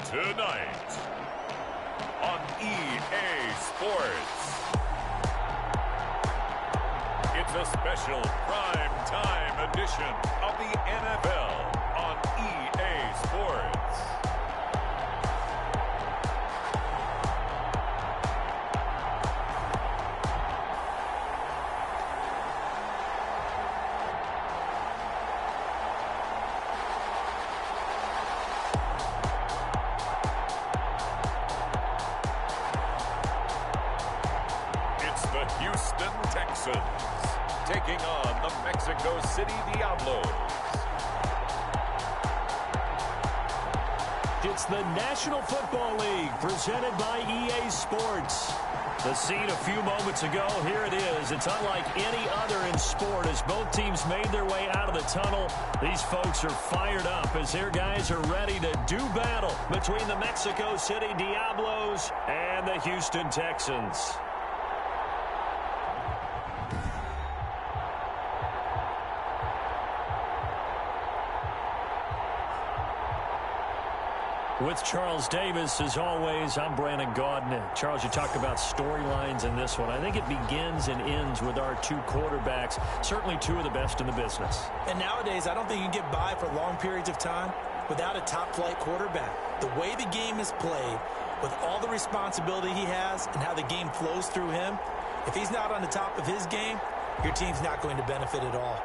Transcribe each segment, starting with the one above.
Tonight on EA Sports, it's a special prime time edition of the NFL on EA Sports. Houston Texans taking on the Mexico City Diablos. It's the National Football League presented by EA Sports. The scene a few moments ago, here it is. It's unlike any other in sport as both teams made their way out of the tunnel. These folks are fired up as their guys are ready to do battle between the Mexico City Diablos and the Houston Texans. With Charles Davis, as always, I'm Brandon Gaudin. Charles, you talk about storylines in this one. I think it begins and ends with our two quarterbacks, certainly two of the best in the business. And nowadays, I don't think you can get by for long periods of time without a top-flight quarterback. The way the game is played, with all the responsibility he has and how the game flows through him, if he's not on the top of his game, your team's not going to benefit at all.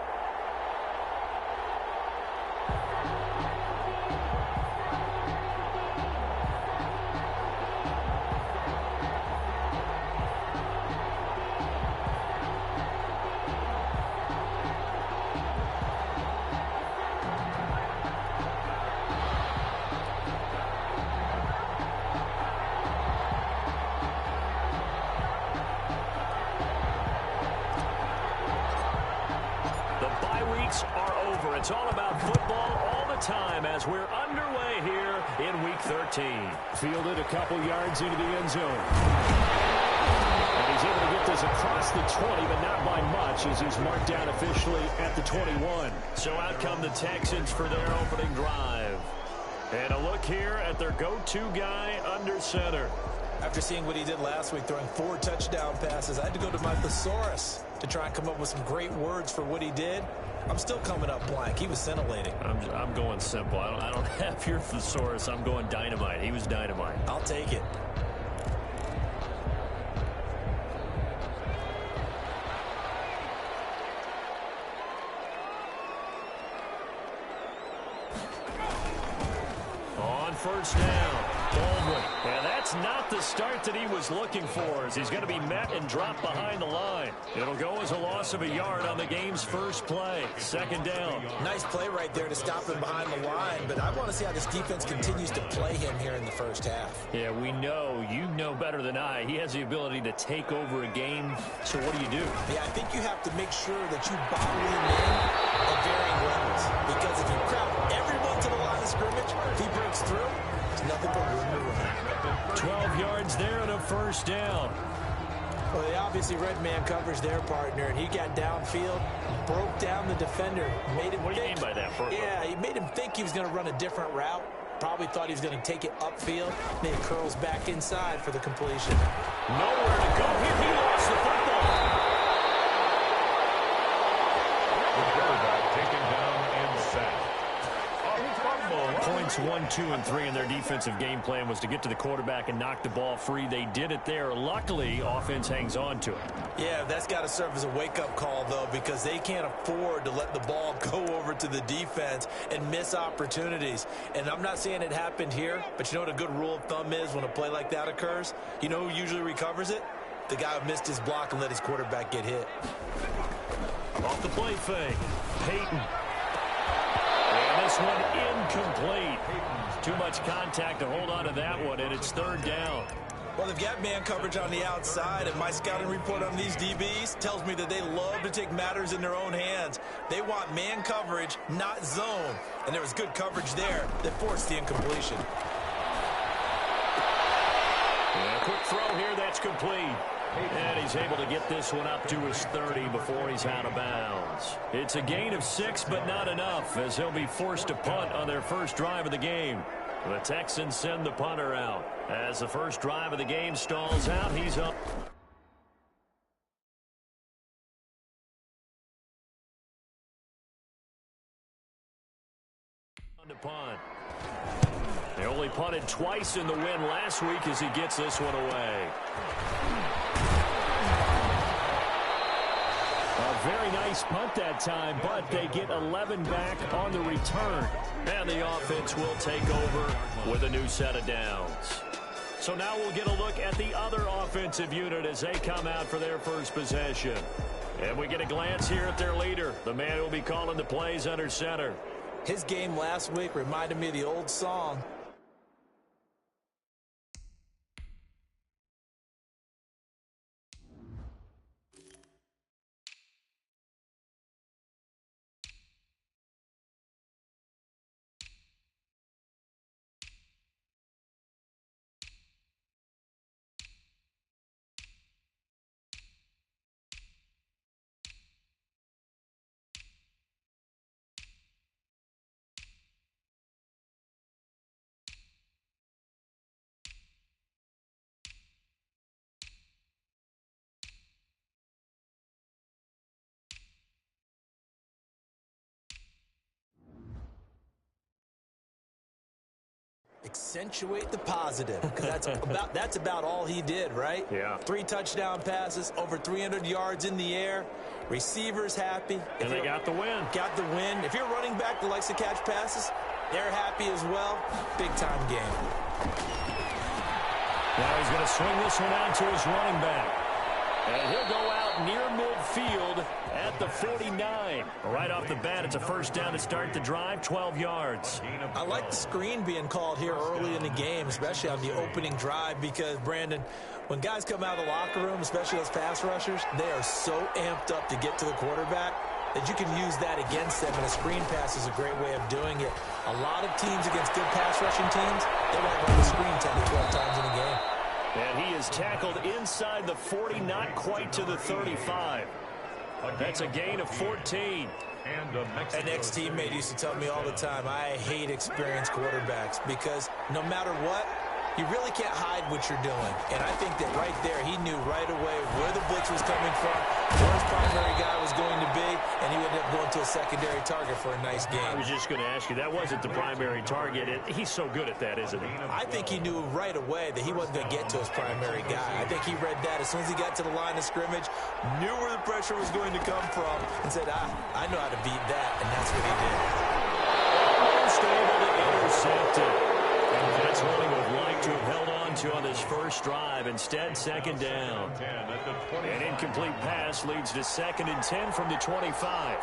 Are over. It's all about football all the time as we're underway here in Week 13. Fielded a couple yards into the end zone. And he's able to get this across the 20, but not by much as he's marked down officially at the 21. So out come the Texans for their opening drive. And a look here at their go-to guy under center. After seeing what he did last week, throwing 4 touchdown passes, I had to go to my thesaurus to try and come up with some great words for what he did. I'm still coming up blank. He was scintillating. I'm going simple. I don't have your thesaurus. I'm going dynamite. He was dynamite. I'll take it. On first down, Baldwin. And that's not the start that he was looking for as he's going to be met and dropped behind the line. It'll go as a loss of a yard on the game's first play. Second down. Nice play right there to stop him behind the line, but I want to see how this defense continues to play him here in the first half. Yeah, we know. You know better than I. He has the ability to take over a game. So what do? Yeah, I think you have to make sure that you bottle him in at varying levels. Because if you crowd everyone to the line of scrimmage, if he breaks through, it's nothing but room to run. 12 yards there and a first down. Well, they obviously read man coverage their partner, and he got downfield, broke down the defender, made him What do you mean by that? Yeah, he made him think he was going to run a different route. Probably thought he was going to take it upfield. Then he curls back inside for the completion. Nowhere to go here. He lost the football. The quarterback taken down and sacked. Points 1, 2, and 3 in their defensive game plan was to get to the quarterback and knock the ball free. They did it there. Luckily, offense hangs on to it. Yeah, that's got to serve as a wake-up call, though, because they can't afford to let the ball go over to the defense and miss opportunities. And I'm not saying it happened here, but you know what a good rule of thumb is when a play like that occurs? You know who usually recovers it? The guy who missed his block and let his quarterback get hit. Off the play fake. Peyton. And this one incomplete. Too much contact to hold on to that one, and it's third down. Well, they've got man coverage on the outside, and my scouting report on these DBs tells me that they love to take matters in their own hands. They want man coverage, not zone. And there was good coverage there that forced the incompletion. And a quick throw here, that's complete. And he's able to get this one up to his 30 before he's out of bounds. It's a gain of 6, but not enough, as they'll be forced to punt on their first drive of the game. The Texans send the punter out. As the first drive of the game stalls out, he's up. On to punt. They only punted twice in the win last week as he gets this one away. A very nice punt that time, but they get 11 back on the return. And the offense will take over with a new set of downs. So now we'll get a look at the other offensive unit as they come out for their first possession. And we get a glance here at their leader, the man who will be calling the plays under center. His game last week reminded me of the old song. Accentuate the positive, because that's about all he did, right? Yeah. 3 touchdown passes, over 300 yards in the air. Receivers happy. And they got the win. Got the win. If you're running back that likes to catch passes, they're happy as well. Big-time game. Now he's going to swing this one out to his running back. And he'll go out near midfield at the 49. Right off the bat, it's a first down to start the drive, 12 yards. I like the screen being called here early in the game, especially on the opening drive, because, Brandon, when guys come out of the locker room, especially those pass rushers, they are so amped up to get to the quarterback that you can use that against them, and a screen pass is a great way of doing it. A lot of teams against good pass rushing teams, they want to run the screen 10 to 12 times in a game. And he is tackled inside the 40, not quite to the 35. That's a gain of 14. An ex-teammate used to tell me all the time, I hate experienced quarterbacks because no matter what, you really can't hide what you're doing. And I think that right there, he knew right away where the blitz was coming from, where his primary guy was going to be, and he ended up going to a secondary target for a nice game. I was just going to ask you, that wasn't the primary target. He's so good at that, isn't he? I think he knew right away that he wasn't going to get to his primary guy. I think he read that as soon as he got to the line of scrimmage, knew where the pressure was going to come from, and said, I know how to beat that, and that's what he did. Almost able to intercept it. And that's what he would like to have held on to on this first drive. Instead, second down. An incomplete pass leads to 2nd and 10 from the 25.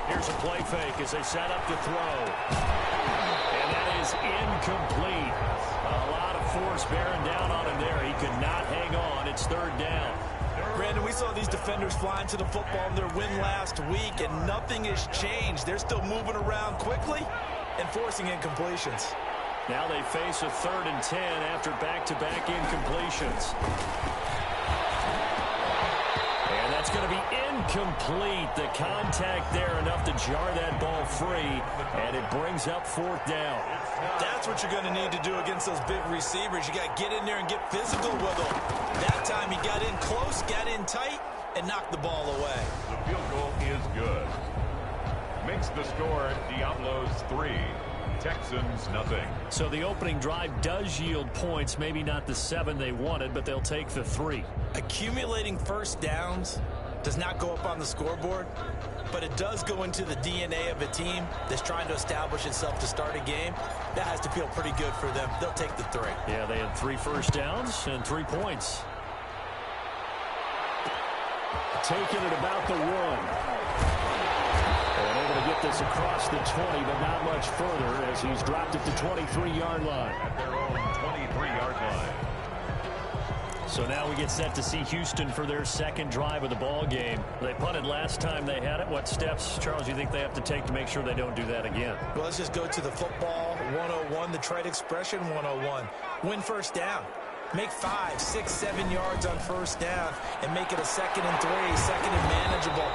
Here's a play fake as they set up to throw. And that is incomplete. A lot of force bearing down on him there. He could not hang on. It's 3rd down. Brandon, we saw these defenders flying to the football in their win last week, and nothing has changed. They're still moving around quickly and forcing incompletions. Now they face a 3rd and 10 after back-to-back incompletions. And that's going to be incomplete. The contact there enough to jar that ball free, and it brings up 4th down. That's what you're going to need to do against those big receivers. You got to get in there and get physical with them. That time he got in close, got in tight, and knocked the ball away. The field goal is good. Makes the score Diablos 3, Texans nothing. So the opening drive does yield points, maybe not the 7 they wanted, but they'll take the 3. Accumulating first downs does not go up on the scoreboard, but it does go into the DNA of a team that's trying to establish itself to start a game. That has to feel pretty good for them. They'll take the 3. Yeah, they had 3 first downs and 3 points. Taking it about the 1. And able to get this across the 20, but not much further as he's dropped it to 23-yard line. At their own 23-yard line. So now we get set to see Houston for their 2nd drive of the ball game. They punted last time they had it. What steps, Charles, you think they have to take to make sure they don't do that again? Well, let's just go to the football 101, the trade expression 101. Win first down. Make 5, 6, 7 yards on first down and make it a 2nd and 3, 2nd and manageable.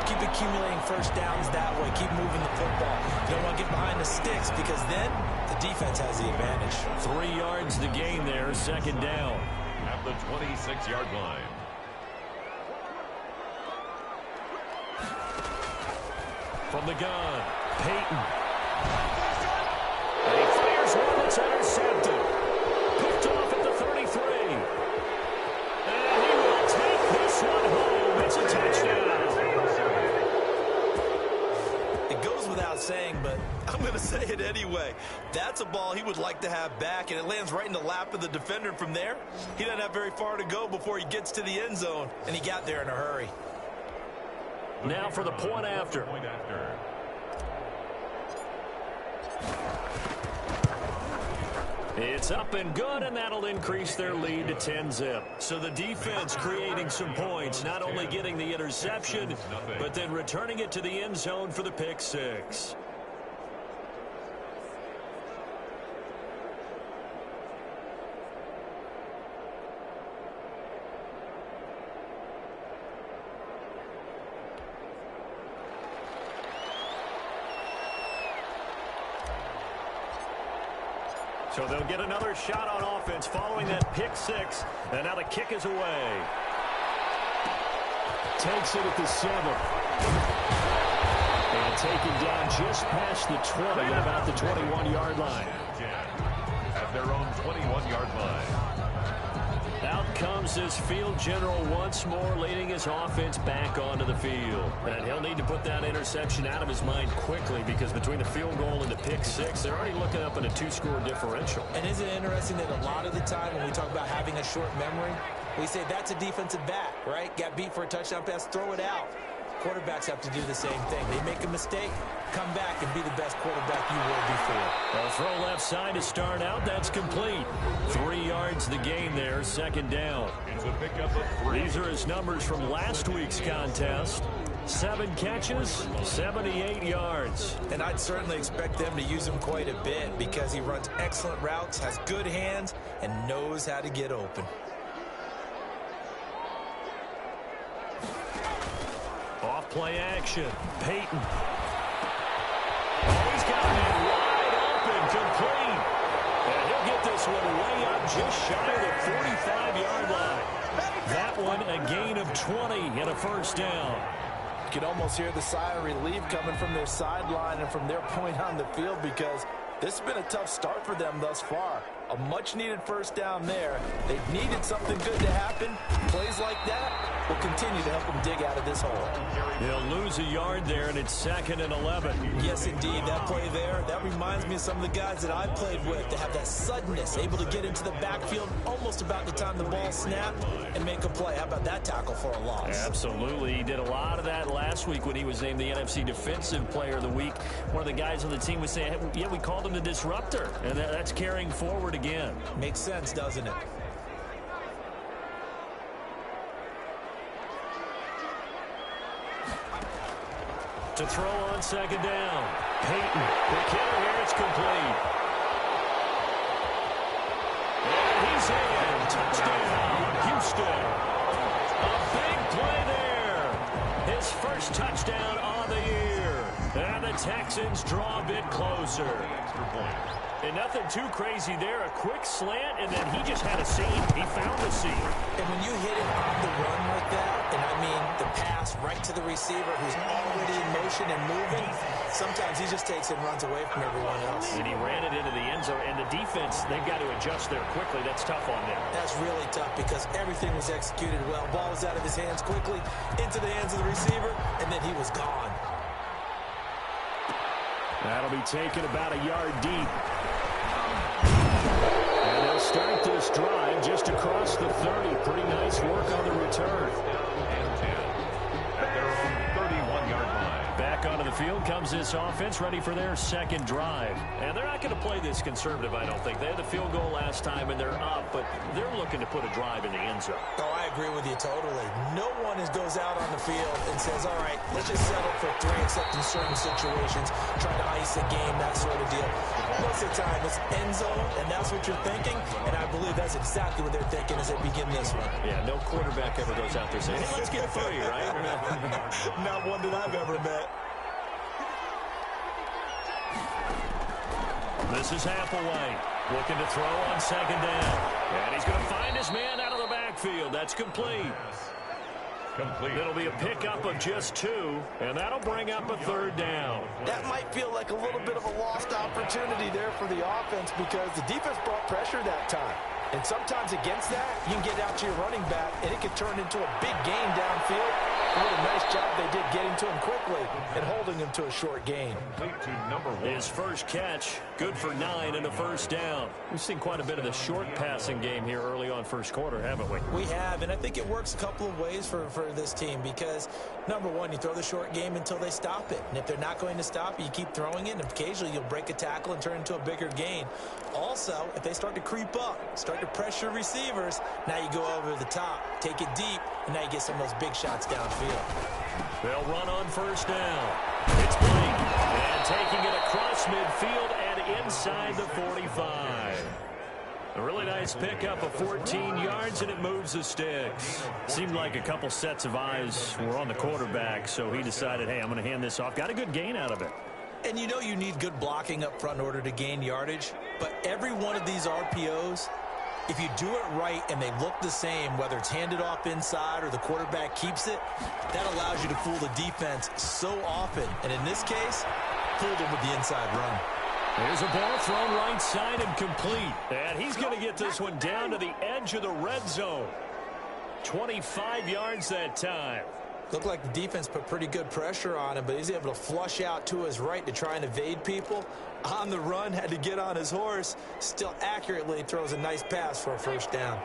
Keep accumulating first downs that way. Keep moving the football. You don't want to get behind the sticks because then the defense has the advantage. 3 yards to gain there, 2nd down. At the 26-yard line. From the gun, Peyton. And he fires one that's intercepted. Picked off at the 33. And he will take this one home. It's a touchdown. It goes without saying, but I'm going to say it anyway. That's a ball he would like to have back, and it lands right in the lap of the defender. From there, he doesn't have very far to go before he gets to the end zone, and he got there in a hurry. Now for the point after. It's up and good, and that'll increase their lead to 10-zip. So the defense creating some points, not only getting the interception, but then returning it to the end zone for the pick 6. So they'll get another shot on offense following that pick 6. And now the kick is away. Takes it at the 7. And taken down just past the 20 at about the 21-yard line. At their own 21-yard line. Out comes this field general once more, leading his offense back onto the field. And he'll need to put that interception out of his mind quickly because between the field goal and the pick 6, they're already looking up in a 2-score differential. And isn't it interesting that a lot of the time when we talk about having a short memory, we say that's a defensive back, right? Got beat for a touchdown pass, throw it out. Quarterbacks have to do the same thing. They make a mistake, come back and be the best quarterback you were before. A throw left side to start out. That's complete. 3 yards the gain there, 2nd down. It's a pickup of 3. These are his numbers from last week's contest. 7 catches, 78 yards. And I'd certainly expect them to use him quite a bit because he runs excellent routes, has good hands, and knows how to get open. Off play action. Peyton. Oh, he's got that wide open, complete. And he'll get this one way up just shy of the 45-yard line. That one a gain of 20 and a first down. You can almost hear the sigh of relief coming from their sideline and from their point on the field because this has been a tough start for them thus far. A much-needed first down there. They've needed something good to happen. Plays like that will continue to help them dig out of this hole. They'll lose a yard there, and it's 2nd and 11. Yes, indeed. That play there, that reminds me of some of the guys that I played with. They have that suddenness, able to get into the backfield almost about the time the ball snapped and make a play. How about that tackle for a loss? Absolutely. He did a lot of that last week when he was named the NFC Defensive Player of the Week. One of the guys on the team was saying, hey, yeah, we called him the disruptor, and that's carrying forward again. Makes sense, doesn't it? To throw on 2nd down. Peyton. The kicker here, it's complete. And he's in. Touchdown, Houston. A big play there. His first touchdown on the year. And the Texans draw a bit closer. Extra point. And nothing too crazy there. A quick slant, and then he just had a seam. He found the seam. And when you hit it on the run like that, and I mean the pass right to the receiver who's already in motion and moving, sometimes he just takes it and runs away from everyone else. And he ran it into the end zone. And the defense, they've got to adjust there quickly. That's tough on them. That's really tough because everything was executed well. Ball was out of his hands quickly, into the hands of the receiver, and then he was gone. That'll be taken about a yard deep. And they'll start this drive just across the 30. Pretty nice work on the return. And 10. At their own 31-yard line. Back onto the field comes this offense, ready for their 2nd drive. And they're not going to play this conservative, I don't think. They had the field goal last time, and they're up, but they're looking to put a drive in the end zone. Oh, I agree with you totally. No one goes out on the field and says, all right, let's just settle for 3 except in certain situations, trying to ice a game, that sort of deal. Most of the time, it's end zone, and that's what you're thinking, and I believe that's exactly what they're thinking as they begin this one. Yeah, no quarterback ever goes out there saying, hey, let's get 3, right? Not one that I've ever met. This is Hathaway looking to throw on second down. And he's going to find his man out of the backfield. That's complete. It'll be a pickup of just 2, and that'll bring up a 3rd down. That might feel like a little bit of a lost opportunity there for the offense because the defense brought pressure that time. And sometimes against that, you can get out to your running back, and it can turn into a big gain downfield. What a nice job they did getting to him quickly and holding him to a short gain. His first catch, good for 9 and a 1st down. We've seen quite a bit of the short passing game here early on first quarter, haven't we? We have, and I think it works a couple of ways for this team because, number one, you throw the short game until they stop it. And if they're not going to stop it, you keep throwing it, and occasionally you'll break a tackle and turn into a bigger gain. Also, if they start to creep up, start to pressure receivers, now you go over the top, take it deep, and now you get some of those big shots downfield. They'll run on 1st down. It's Blake, and taking it across midfield and inside the 45. A really nice pickup of 14 yards, and it moves the sticks. Seemed like a couple sets of eyes were on the quarterback, so he decided, hey, I'm going to hand this off. Got a good gain out of it. And you know you need good blocking up front in order to gain yardage, but every one of these RPOs, if you do it right and they look the same, whether it's handed off inside or the quarterback keeps it, that allows you to fool the defense so often. And in this case, fooled them with the inside run. There's a ball thrown right side and complete. And he's going to get this one down to the edge of the red zone. 25 yards that time. Looked like the defense put pretty good pressure on him, but he's able to flush out to his right to try and evade people. On the run, had to get on his horse. Still accurately throws a nice pass for a 1st down.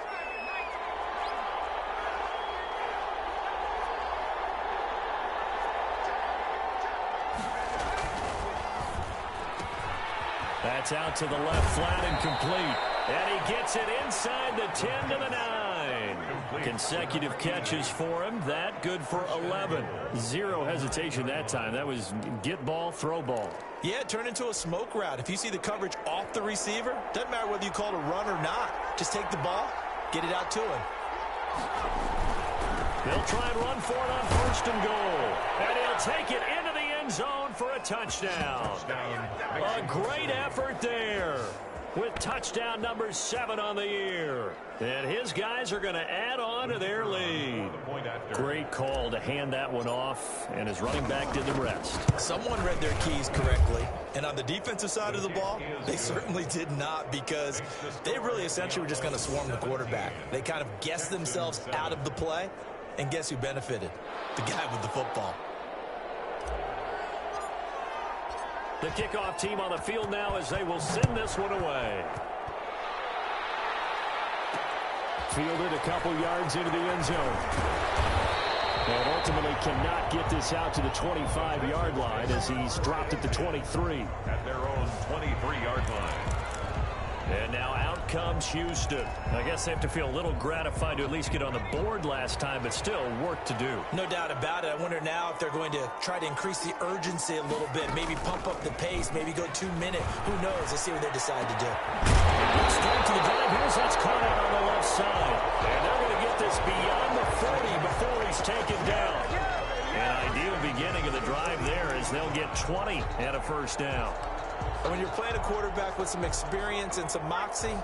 That's out to the left, flat and complete. And he gets it inside the 10 to the 9. Consecutive catches for him. That good for 11. Zero hesitation that time. That was get ball, throw ball. Yeah, turn into a smoke route. If you see the coverage off the receiver, doesn't matter whether you call it a run or not. Just take the ball, get it out to him. They'll try and run for it on 1st and goal. And he'll take it into the end zone for a touchdown. A great effort there with touchdown number 7 on the year. And his guys are going to add on to their lead. Great call to hand that one off, and his running back did the rest. Someone read their keys correctly, and on the defensive side of the ball, they certainly did not because they really essentially were just going to swarm the quarterback. They kind of guessed themselves out of the play, and guess who benefited? The guy with the football. The kickoff team on the field now as they will send this one away. Fielded a couple yards into the end zone. And ultimately cannot get this out to the 25-yard line as he's dropped at the 23. At their own 23-yard line. And now out comes Houston. I guess they have to feel a little gratified to at least get on the board last time, but still work to do. No doubt about it. I wonder now if they're going to try to increase the urgency a little bit, maybe pump up the pace, maybe go 2-minute. Who knows? Let's see what they decide to do. Good straight to the drive. Here's that's caught out on the left side. And they're going to get this beyond the 40 before he's taken down. An ideal beginning of the drive there as they'll get 20 and a 1st down. And when you're playing a quarterback with some experience and some moxie,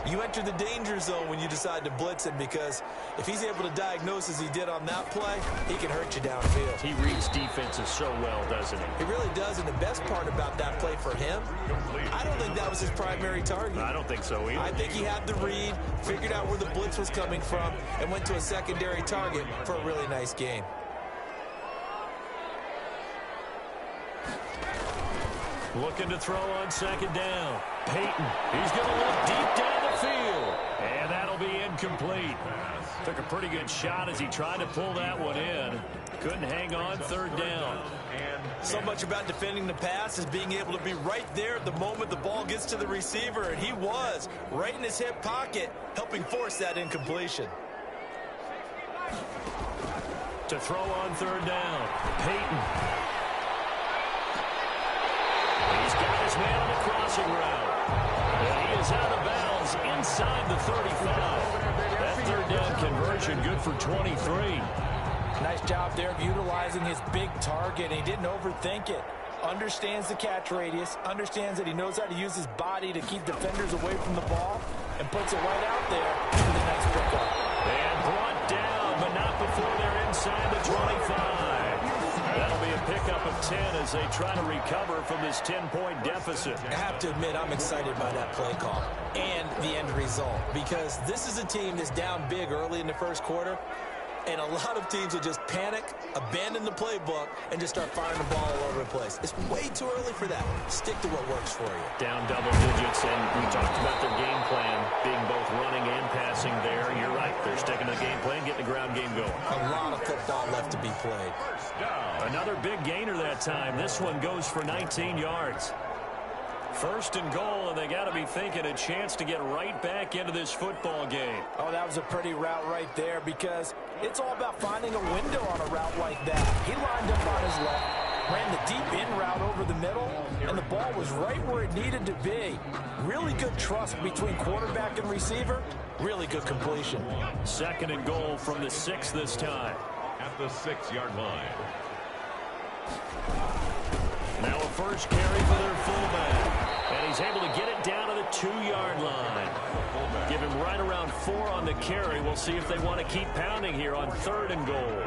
you enter the danger zone when you decide to blitz him because if he's able to diagnose as he did on that play, he can hurt you downfield. He reads defenses so well, doesn't he? He really does, and the best part about that play for him, I don't think that was his primary target. I don't think so either. I think he had the read, figured out where the blitz was coming from, and went to a secondary target for a really nice gain. Looking to throw on 2nd down. Peyton, he's going to look deep down the field. And that'll be incomplete. Took a pretty good shot as he tried to pull that one in. Couldn't hang on 3rd down. So much about defending the pass is being able to be right there at the moment the ball gets to the receiver, and he was right in his hip pocket, helping force that incompletion. To throw on 3rd down. Peyton. 35. That third down conversion good for 23. Nice job there of utilizing his big target. He didn't overthink it. Understands the catch radius, understands that he knows how to use his body to keep defenders away from the ball, and puts it right out there with a nice pickup. And brought down, but not before they're inside the 25. That'll be a pickup of 10 as they try to recover from this 10-point deficit. I have to admit, I'm excited by that play call and the end result, because this is a team that's down big early in the first quarter, and a lot of teams will just panic, abandon the playbook, and just start firing the ball all over the place. It's way too early for that. Stick to what works for you. Down double digits, and we talked about their game plan being both running and passing there. You're right. They're sticking to the game plan, getting the ground game going. A lot of football left to be played. Another big gainer that time. This one goes for 19 yards. First and goal, and they got to be thinking a chance to get right back into this football game. Oh, that was a pretty route right there, because it's all about finding a window on a route like that. He lined up on his left, ran the deep in route over the middle, and the ball was right where it needed to be. Really good trust between quarterback and receiver. Really good completion. Second and goal from the 6 this time. At the 6-yard line. Now a first carry for their fullback. And he's able to get it down to the 2-yard line. Give him right around 4 on the carry. We'll see if they want to keep pounding here on third and goal.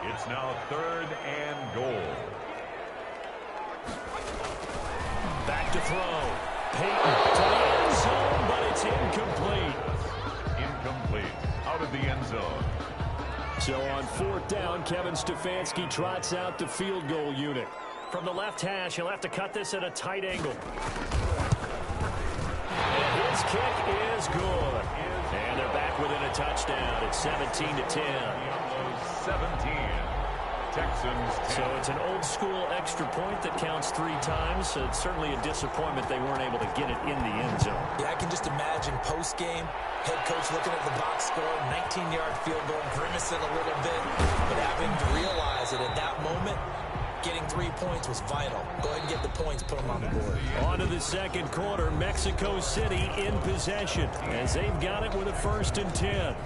It's now third and goal. Back to throw. Peyton to the end zone, but it's incomplete. Incomplete. Out of the end zone. So on fourth down, Kevin Stefanski trots out the field goal unit. From the left hash, he'll have to cut this at a tight angle. And his kick is good. And they're back within a touchdown. It's 17-10. 17. Texans 10. So it's an old-school extra point that counts 3 times. So it's certainly a disappointment they weren't able to get it in the end zone. Yeah, I can just imagine post-game, head coach looking at the box score, 19-yard field goal, grimacing a little bit, but having to realize that at that moment, getting 3 points was vital. Go ahead and get the points, put them on the board. On to the second quarter, Mexico City in possession as they've got it with a 1st and 10.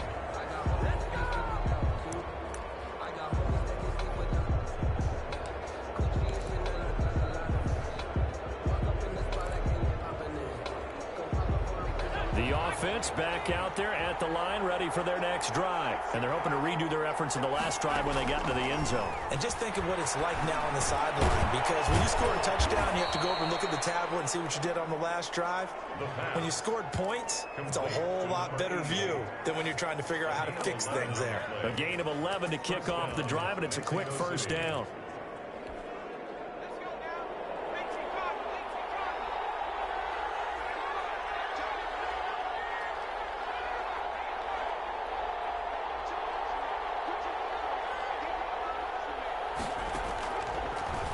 The offense back out there at the line, ready for their next drive. And they're hoping to redo their efforts in the last drive when they got into the end zone. And just think of what it's like now on the sideline, because when you score a touchdown, you have to go over and look at the tablet and see what you did on the last drive. When you scored points, it's a whole lot better view than when you're trying to figure out how to fix things there. A gain of 11 to kick off the drive, and it's a quick first down.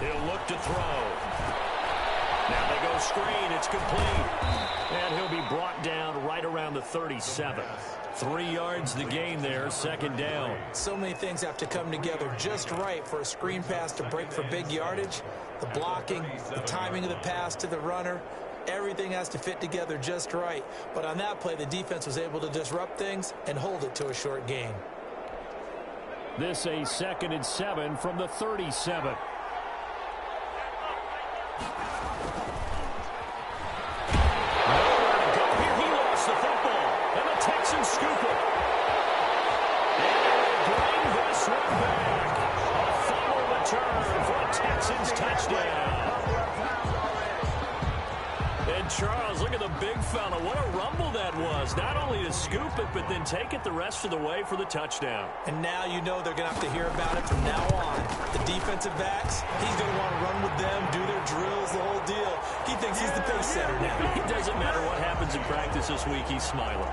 He'll look to throw. Now they go screen. It's complete. And he'll be brought down right around the 37. 3 yards the gain there, second down. So many things have to come together just right for a screen pass to break for big yardage. The blocking, the timing of the pass to the runner, everything has to fit together just right. But on that play, the defense was able to disrupt things and hold it to a short gain. This a 2nd and 7 from the 37. Scoop it. And bring this one back. A fumble return for a Texans touchdown. And Charles, look at the big fella. What a rumble that was. Not only to scoop it, but then take it the rest of the way for the touchdown. And now you know they're going to have to hear about it from now on. The defensive backs, he's going to want to run with them, do their drills, the whole deal. He thinks he's the pace setter now. It doesn't matter what happens in practice this week. He's smiling.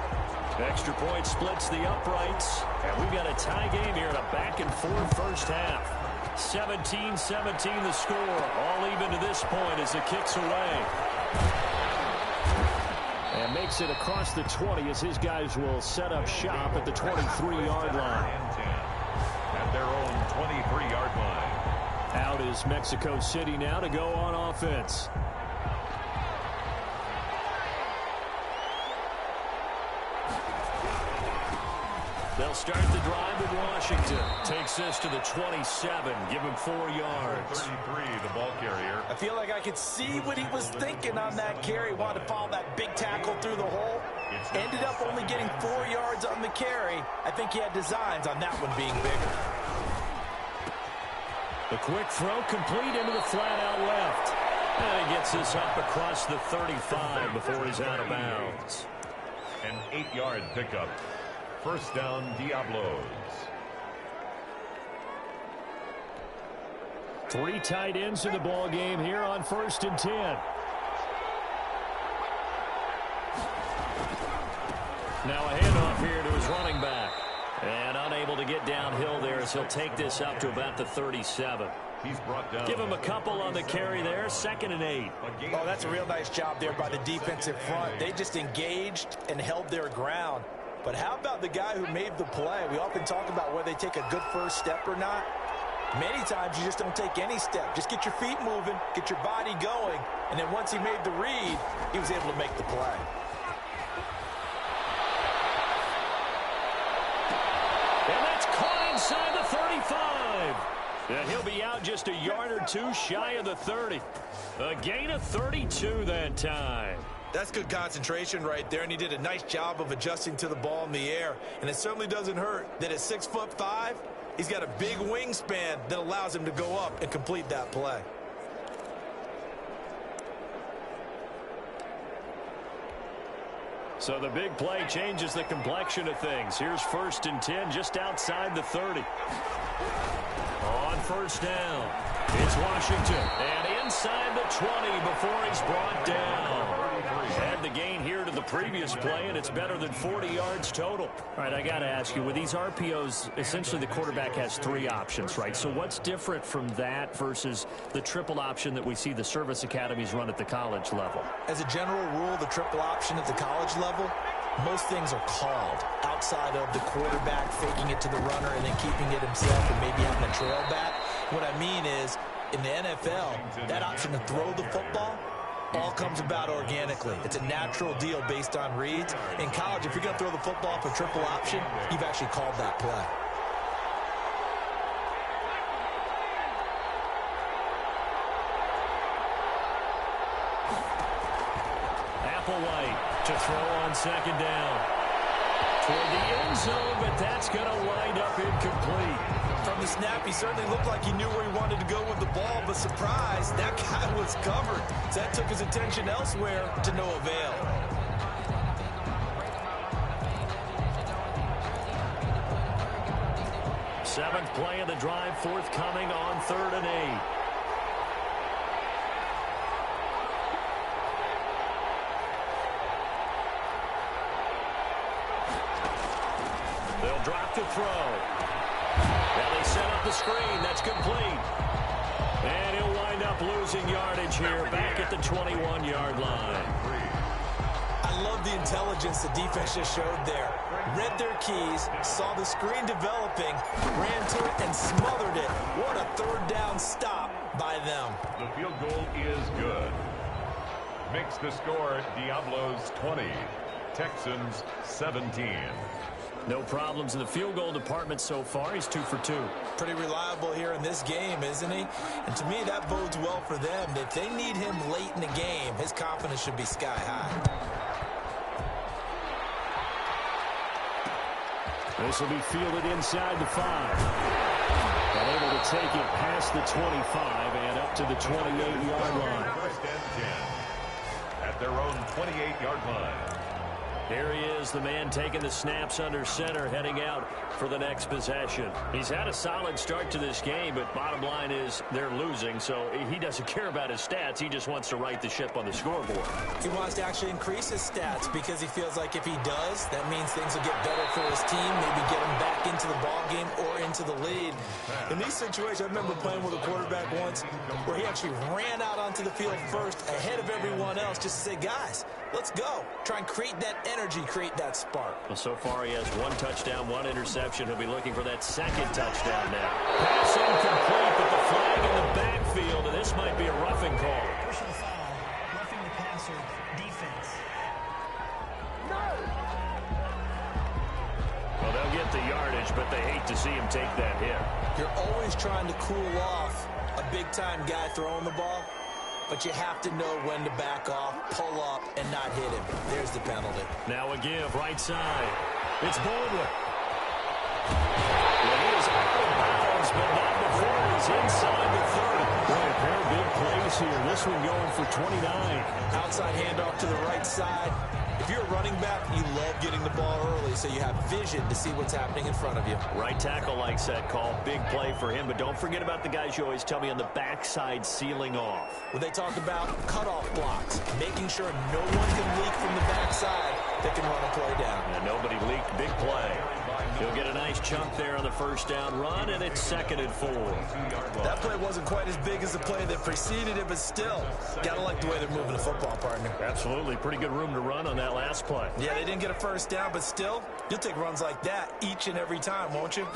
Extra point splits the uprights, and we've got a tie game here in a back-and-forth first half. 17-17 the score, all even to this point as the kick's away. And makes it across the 20 as his guys will set up shop at the 23-yard line. At their own 23-yard line. Out is Mexico City now to go on offense. They'll start the drive with Washington. Takes this to the 27. Give him 4 yards. 33, the ball carrier. I feel like I could see what he was thinking on that carry. Wanted to follow that big tackle through the hole. Ended up only getting 4 yards on the carry. I think he had designs on that one being bigger. The quick throw complete into the flat out left. And he gets this up across the 35 before he's out of bounds. An 8-yard pickup. First down, Diablos. 3 tight ends in the ball game here on 1st and 10. Now a handoff here to his running back. And unable to get downhill there as he'll take this up to about the 37. He's brought down. Give him a couple on the carry there. 2nd and 8. Oh, that's a real nice job there by the defensive front. They just engaged and held their ground. But how about the guy who made the play? We often talk about whether they take a good first step or not. Many times you just don't take any step. Just get your feet moving, get your body going, and then once he made the read, he was able to make the play. And that's caught inside the 35. And he'll be out just a yard or 2 shy of the 30. A gain of 32 that time. That's good concentration right there, and he did a nice job of adjusting to the ball in the air. And it certainly doesn't hurt that at 6'5", he's got a big wingspan that allows him to go up and complete that play. So the big play changes the complexion of things. Here's 1st and 10 just outside the 30. On 1st down, it's Washington. And inside the 20 before he's brought down. Had the gain here to the previous play, and it's better than 40 yards total. All right, I got to ask you, with these RPOs, essentially the quarterback has 3 options, right? So what's different from that versus the triple option that we see the service academies run at the college level? As a general rule, the triple option at the college level, most things are called outside of the quarterback faking it to the runner and then keeping it himself and maybe having a trail back. What I mean is, in the NFL, that option to throw the football all comes about organically. It's a natural deal based on reads. In college, if you're going to throw the football for triple option, you've actually called that play. Applewhite to throw on 2nd down. Toward the end zone, but that's going to wind up incomplete. From the snap, he certainly looked like he knew where he wanted to go with the ball, but surprise, that guy was covered. So that took his attention elsewhere to no avail. Seventh play of the drive forthcoming on 3rd and 8. They'll drop to throw. Now they set up the screen. That's complete. And he'll wind up losing yardage here back at the 21-yard line. I love the intelligence the defense just showed there. Read their keys, saw the screen developing, ran to it, and smothered it. What a 3rd down stop by them. The field goal is good. Makes the score Diablos 20, Texans 17. No problems in the field goal department so far. He's 2 for 2. Pretty reliable here in this game, isn't he? And to me, that bodes well for them. If they need him late in the game, his confidence should be sky high. This will be fielded inside the 5. Unable to take it past the 25 and up to the 28-yard line. 1st and 10 at their own 28-yard line. Here he is, the man taking the snaps under center, heading out for the next possession. He's had a solid start to this game, but bottom line is they're losing, so he doesn't care about his stats. He just wants to right the ship on the scoreboard. He wants to actually increase his stats because he feels like if he does, that means things will get better for his team, maybe get him back into the ball game or into the lead. In these situations, I remember playing with a quarterback once where he actually ran out onto the field first ahead of everyone else just to say, guys, let's go. Try and create that energy, create that spark. Well, so far he has 1 touchdown, 1 interception. He'll be looking for that 2nd touchdown now. Pass incomplete, but the flag in the backfield, and this might be a roughing call. Personal foul, roughing the passer, defense. Well, they'll get the yard take that hit. You're always trying to cool off a big-time guy throwing the ball, but you have to know when to back off, pull up, and not hit him. There's the penalty. Now a give, right side. It's Baldwin. Well, he is out of bounds, but not before he's inside the 30. Boy, a pair of big plays here. This one going for 29. Outside handoff to the right side. If you're a running back, you love getting the ball early so you have vision to see what's happening in front of you. Right tackle likes that call. Big play for him, but don't forget about the guys you always tell me on the backside sealing off. When they talk about cutoff blocks, making sure no one can leak from the backside that can run a play down. And nobody leaked. Big play. He'll get a nice chunk there on the first down run, and it's 2nd and 4. That play wasn't quite as big as the play that preceded it, but still, gotta like the way they're moving the football, partner. Absolutely. Pretty good room to run on that last play. Yeah, they didn't get a first down, but still, you'll take runs like that each and every time, won't you?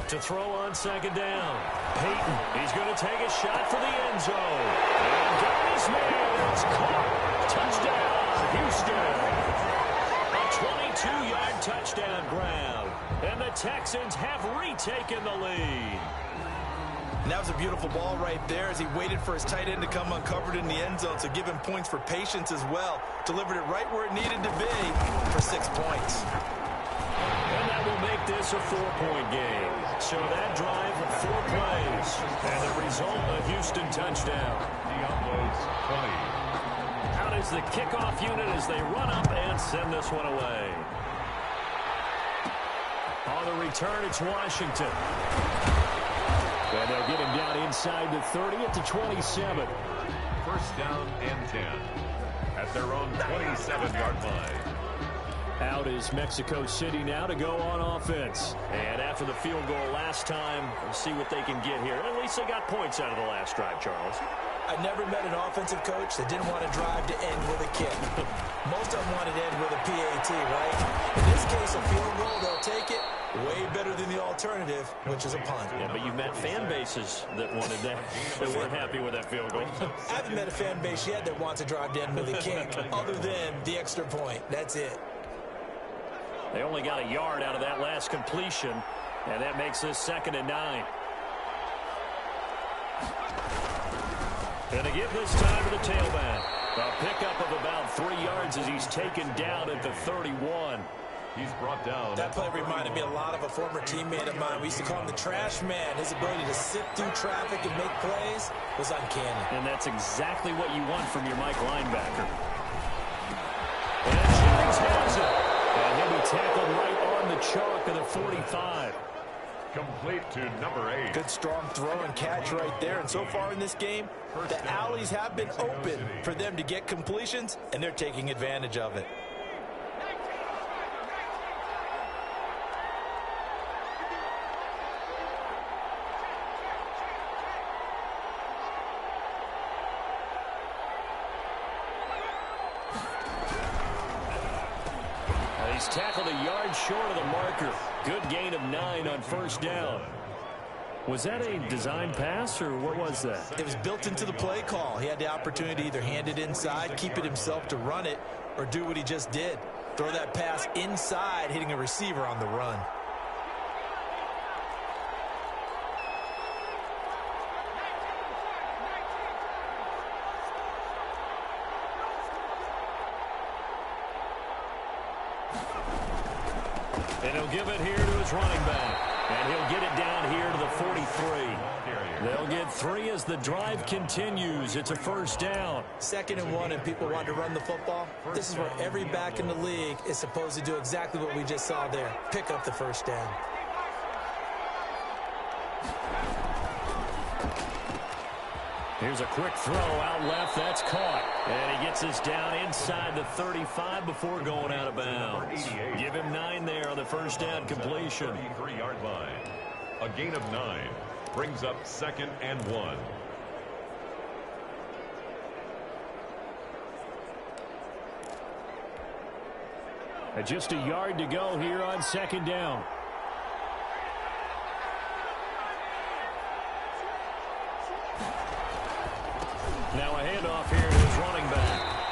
To throw on 2nd down. Peyton, he's going to take a shot for the end zone. And got his man. It's caught. Touchdown, Houston. A 22-yard touchdown ground. And the Texans have retaken the lead. And that was a beautiful ball right there as he waited for his tight end to come uncovered in the end zone, so give him points for patience as well. Delivered it right where it needed to be for 6 points. And that will make this a 4-point game. So that drive, 4 plays. And the result, a Houston touchdown. Diablos 20. Out is the kickoff unit as they run up and send this one away. On the return, it's Washington. And they'll get him down inside the 30 at the 27. First down and 10 at their own 27-yard line. Out is Mexico City now to go on offense. And after the field goal last time, we'll see what they can get here. At least they got points out of the last drive, Charles. I've never met an offensive coach that didn't want to drive to end with a kick. Most of them wanted to end with a PAT, right? In this case, a field goal, they'll take it. Way better than the alternative, which is a punt. Yeah, but you've met fan bases that wanted that weren't happy with that field goal. I haven't met a fan base yet that wants to drive to end with a kick, other than the extra point. That's it. They only got a yard out of that last completion, and that makes this 2nd and 9. And they give this time to the tailback. A pickup of about 3 yards as he's taken down at the 31. He's brought down. That play reminded me a lot of a former teammate of mine. We used to call him the trash man. His ability to sift through traffic and make plays was uncanny. And that's exactly what you want from your Mike linebacker. And Jennings has it. And he'll be tackled right on the chalk of the 45. Complete to number 8. Good strong throw and catch right there. And so far in this game, the alleys have been open for them to get completions, and they're taking advantage of it. He's tackled a yard short of the marker. Good gain of 9 on first down. Was that a design pass, or what was that? It was built into the play call. He had the opportunity to either hand it inside, keep it himself to run it, or do what he just did. Throw that pass inside, hitting a receiver on the run. And he'll give it here to his running back. And he'll get it down here to the 43. They'll get 3 as the drive continues. It's a first down. 2nd and 1, and people want to run the football. This is where every back in the league is supposed to do exactly what we just saw there. Pick up the first down. Here's a quick throw out left. That's caught. And he gets us down inside the 35 before going out of bounds. Give him 9 there on the first down completion. 33-yard line. A gain of 9 brings up 2nd and 1. And just a yard to go here on 2nd down. Now a handoff here to his running back.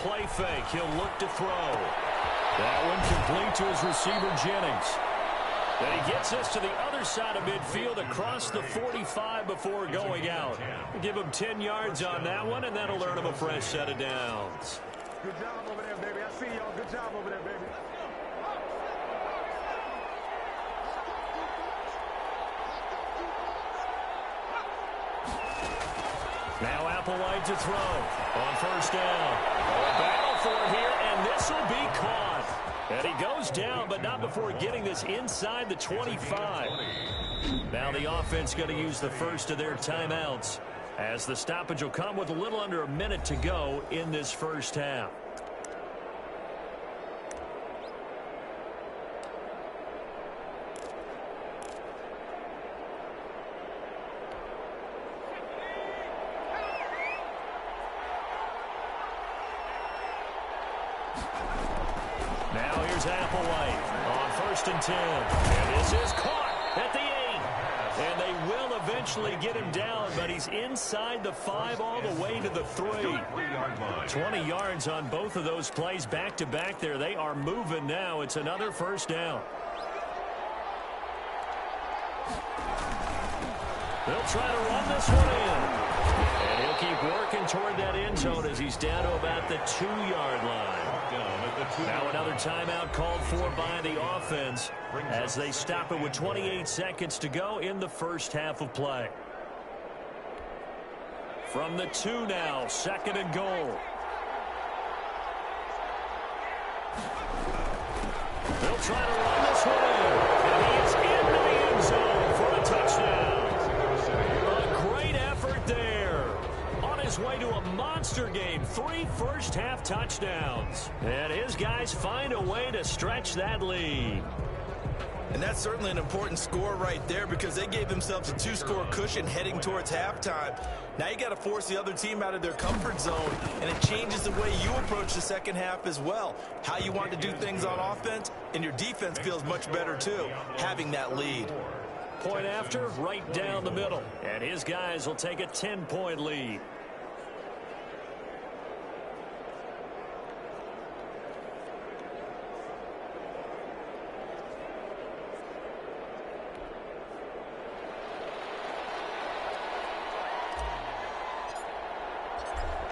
play fake. He'll look to throw. That one complete to his receiver, Jennings. And he gets us to the other side of midfield across the 45 before going out. Give him 10 yards on that one, and that'll earn him a fresh set of downs. Good job over there, baby. I see y'all. Good job over there, baby. Now Applewhite to throw on first down. A battle for it here, and this will be caught. And he goes down, but not before getting this inside the 25. Now the offense going to use the first of their timeouts, as the stoppage will come with a little under a minute to go in this first half. Now here's Applewhite on first and 10. And this is caught at the 8. And they will eventually get him down, but he's inside the 5 all the way to the 3. 20 yards on both of those plays back-to-back there. They are moving now. It's another first down. They'll try to run this one in. And he'll keep working toward that end zone as he's down to about the 2-yard line. Now another timeout called for by the offense as they stop it with 28 seconds to go in the first half of play. From the 2 now, second and goal. They'll try to run this one in. And he is into the end zone for a touchdown. A great effort there. On his way to a monster game, 3 first-half touchdowns. And his guys find a way to stretch that lead. And that's certainly an important score right there because they gave themselves a 2-score cushion heading towards halftime. Now you got to force the other team out of their comfort zone, and it changes the way you approach the second half as well. How you want to do things on offense, and your defense feels much better too, having that lead. Point after, right down the middle. And his guys will take a 10-point lead.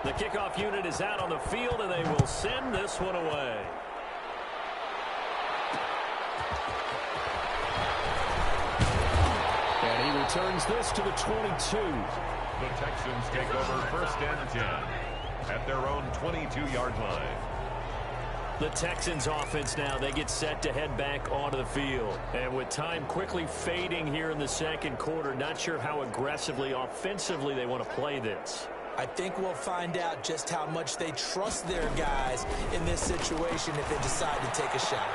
The kickoff unit is out on the field, and they will send this one away. And he returns this to the 22. The Texans take over first and 10 at their own 22-yard line. The Texans offense now, they get set to head back onto the field. And with time quickly fading here in the second quarter, not sure how aggressively, offensively they want to play this. I think we'll find out just how much they trust their guys in this situation if they decide to take a shot.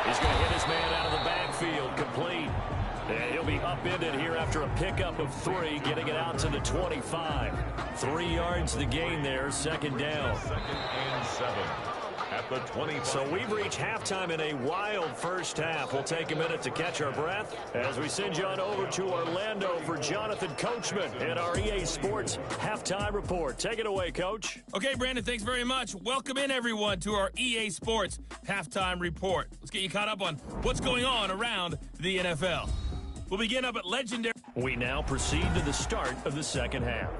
He's going to hit his man out of the backfield, complete. And he'll be upended here after a pickup of 3, getting it out to the 25. 3 yards to gain there, second down. Second and 7 at the 25. So we've reached halftime in a wild first half. We'll take a minute to catch our breath as we send you on over to Orlando for Jonathan Coachman and our EA Sports Halftime Report. Take it away, Coach. Okay, Brandon, thanks very much. Welcome in, everyone, to our EA Sports Halftime Report. Let's get you caught up on what's going on around the NFL. We'll begin up at legendary. We now proceed to the start of the second half.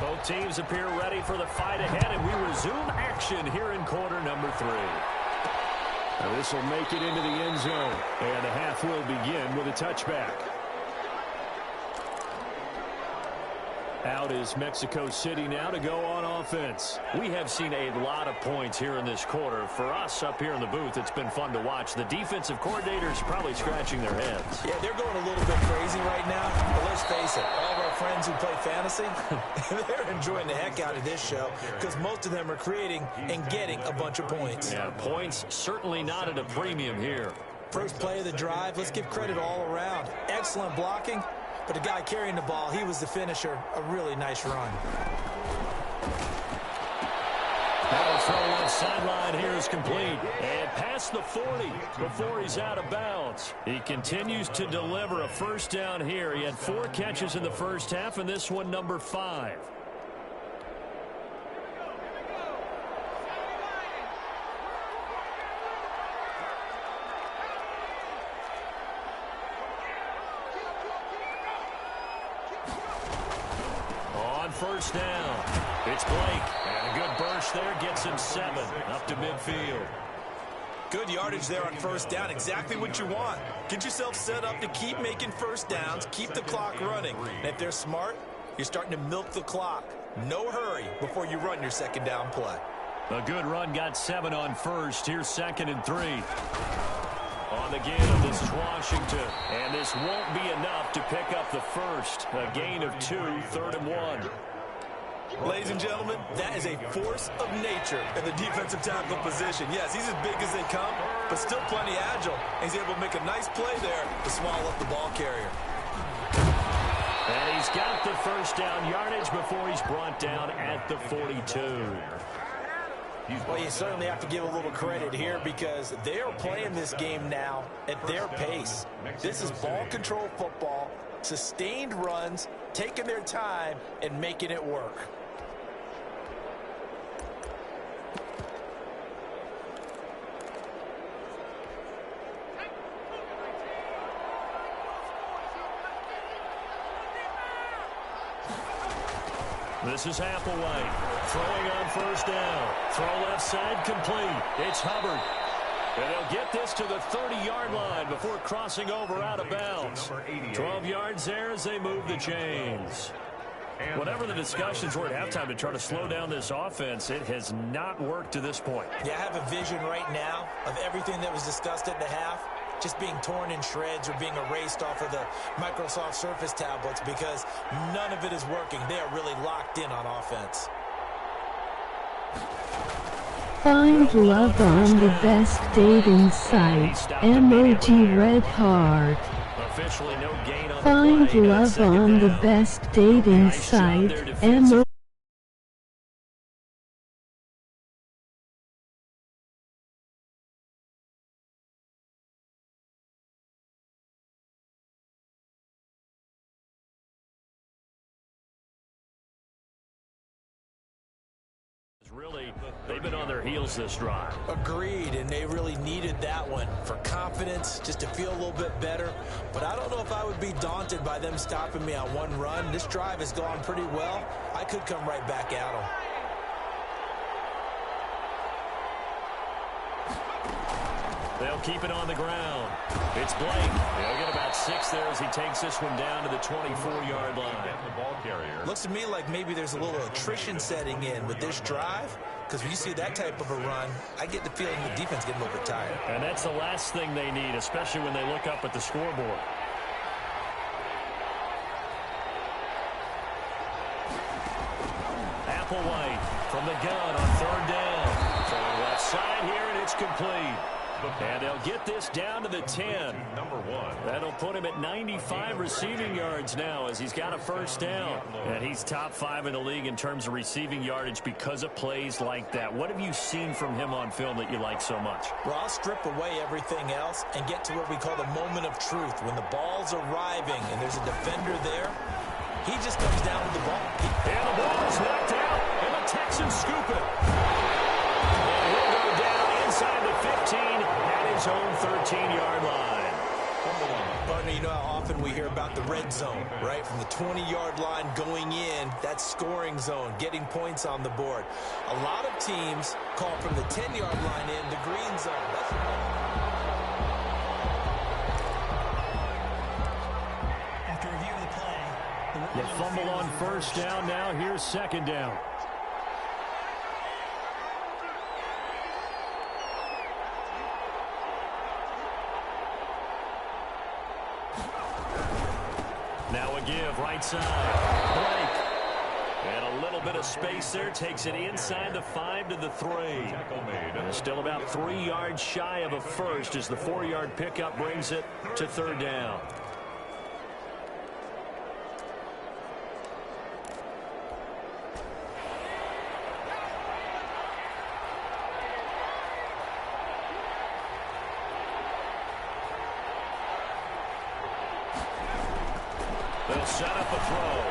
Both teams appear ready for the fight ahead, and we resume action here in quarter number 3. Now this will make it into the end zone, and the half will begin with a touchback. Out is Mexico City now to go on offense. We have seen a lot of points here in this quarter. For us up here in the booth, it's been fun to watch. The defensive coordinators probably scratching their heads. Yeah, they're going a little bit crazy right now, but let's face it, all of our friends who play fantasy, they're enjoying the heck out of this show because most of them are creating and getting a bunch of points. Yeah, points certainly not at a premium here. First play of the drive, let's give credit all around. Excellent blocking. But the guy carrying the ball, he was the finisher. A really nice run. Now a throw on the sideline here is complete. And past the 40 before he's out of bounds. He continues to deliver a first down here. He had 4 catches in the first half, and this one number 5. first down. It's Blake, and a good burst there gets him 7 up to midfield. Good yardage there on first down. Exactly what you want. Get yourself set up to keep making first downs, keep the clock running. And if they're smart, you're starting to milk the clock. No hurry before you run your second down play. A good run got 7 on first. Here's 2nd and 3. On the give, this is Washington. And this won't be enough to pick up the first. A gain of 2, 3rd and 1. Ladies and gentlemen, that is a force of nature in the defensive tackle position. Yes, he's as big as they come, but still plenty agile. He's able to make a nice play there to swallow up the ball carrier. And he's got the first down yardage before he's brought down at the 42. Well, you certainly have to give a little credit here because they are playing this game now at their pace. This is ball control football, sustained runs, taking their time, and making it work. This is Applewhite throwing on first down. Throw left side complete. It's Hubbard. And they'll get this to the 30-yard line before crossing over out of bounds. 12 yards there as they move the chains. Whatever the discussions were at halftime to try to slow down this offense, it has not worked to this point. Yeah, I have a vision right now of everything that was discussed at the half just being torn in shreds or being erased off of the Microsoft Surface tablets because none of it is working. They are really locked in on offense. Find love on the best dating site, emoji red heart. Officially no gain on Find the play. love on the best dating Nice job site, there defensively. Really, they've been on their heels this drive. Agreed, and they really needed that one for confidence, just to feel a little bit better. But I don't know if I would be daunted by them stopping me on one run. This drive has gone pretty well. I could come right back at them. They'll keep it on the ground. It's Blake. They'll get about 6 there as he takes this one down to the 24-yard line. Looks to me like maybe there's a little attrition setting in with this drive, because when you see that type of a run, I get the feeling the defense getting a little bit tired. And that's the last thing they need, especially when they look up at the scoreboard. Applewhite from the gun on 3rd down. So left side here, and it's complete. And they'll get this down to the 10. That'll put him at 95 receiving yards now as he's got a first down. And he's top 5 in the league in terms of receiving yardage because of plays like that. What have you seen from him on film that you like so much? Well, I'll strip away everything else and get to what we call the moment of truth. When the ball's arriving and there's a defender there, he just comes down with the ball. And the ball is knocked out, and the Texans scoop it. And he'll go down inside the 15 at his own 13-yard line. Partner, you know how often we hear about the red zone, right? From the 20-yard line going in, that scoring zone, getting points on the board. A lot of teams call from the 10-yard line in the green zone. After reviewing the play, The fumble on first down now. Here's 2nd down. Now a give, right side. Blake. And a little bit of space there. Takes it inside the 5 to the 3. And still about 3 yards shy of a first as the 4-yard pickup brings it to 3rd down. They'll set up a throw.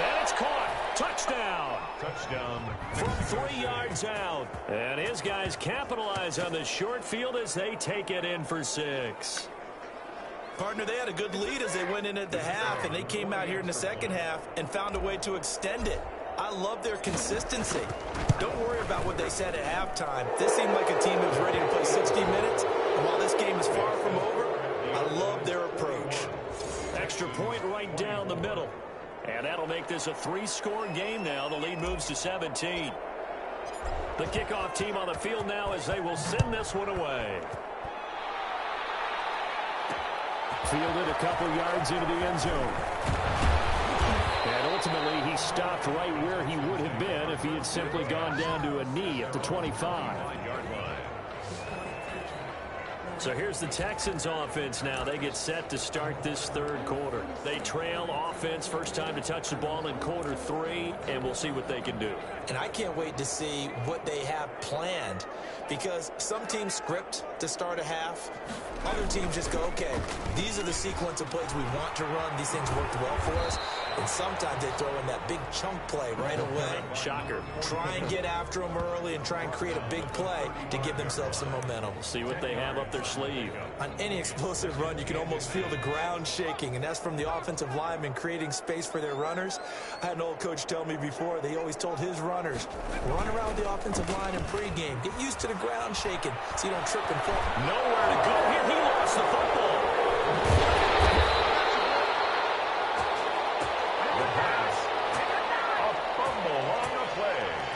And it's caught. Touchdown. From 3 yards out. And his guys capitalize on the short field as they take it in for 6. Partner, they had a good lead as they went in at the half, and they came out here in the second half and found a way to extend it. I love their consistency. Don't worry about what they said at halftime. This seemed like a team that was ready to play 60 minutes, and while this game is far from over, I love their approach. Extra point right down the middle. And that'll make this a 3-score game now. The lead moves to 17. The kickoff team on the field now as they will send this one away. Fielded a couple yards into the end zone. And ultimately, he stopped right where he would have been if he had simply gone down to a knee at the 25. So here's the Texans offense now. They get set to start this third quarter. They trail offense, first time to touch the ball in quarter 3, and we'll see what they can do. And I can't wait to see what they have planned, because some teams script to start a half. Other teams just go, okay, these are the sequence of plays we want to run. These things worked well for us. And sometimes they throw in that big chunk play right away. Shocker. Try and get after them early and try and create a big play to give themselves some momentum. See what they have up their sleeve. On any explosive run, you can almost feel the ground shaking, and that's from the offensive linemen creating space for their runners. I had an old coach tell me before, they always told his runners, run around the offensive line in pregame. Get used to the ground shaking so you don't trip and fall. Nowhere to go here. He lost the football.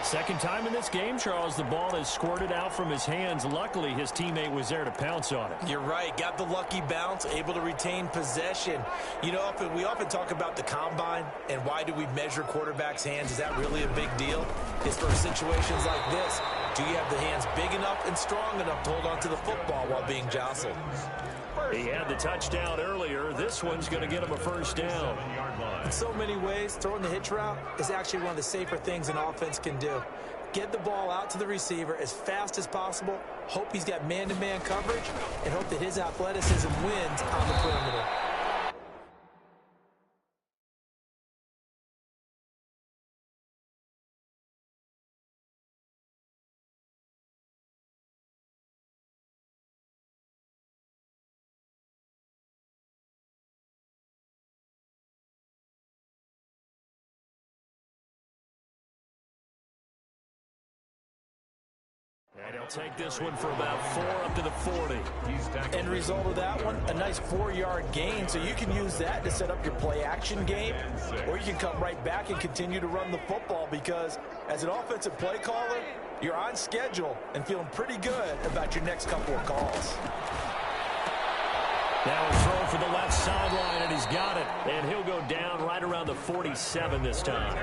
Second time in this game, Charles, the ball is squirted out from his hands. Luckily, his teammate was there to pounce on it. You're right. Got the lucky bounce, able to retain possession. You know, we often talk about the combine and why do we measure quarterbacks' hands. Is that really a big deal? It's for situations like this. Do you have the hands big enough and strong enough to hold on to the football while being jostled? He had the touchdown earlier. This one's going to get him a first down. In so many ways, throwing the hitch route is actually one of the safer things an offense can do. Get the ball out to the receiver as fast as possible, hope he's got man-to-man coverage, and hope that his athleticism wins on the perimeter. And he'll take this one for about 4 up to the 40. End result of that one, a nice 4-yard gain, so you can use that to set up your play-action game, or you can come right back and continue to run the football, because as an offensive play caller, you're on schedule and feeling pretty good about your next couple of calls. Now a throw for the left sideline, and he's got it. And he'll go down right around the 47 this time.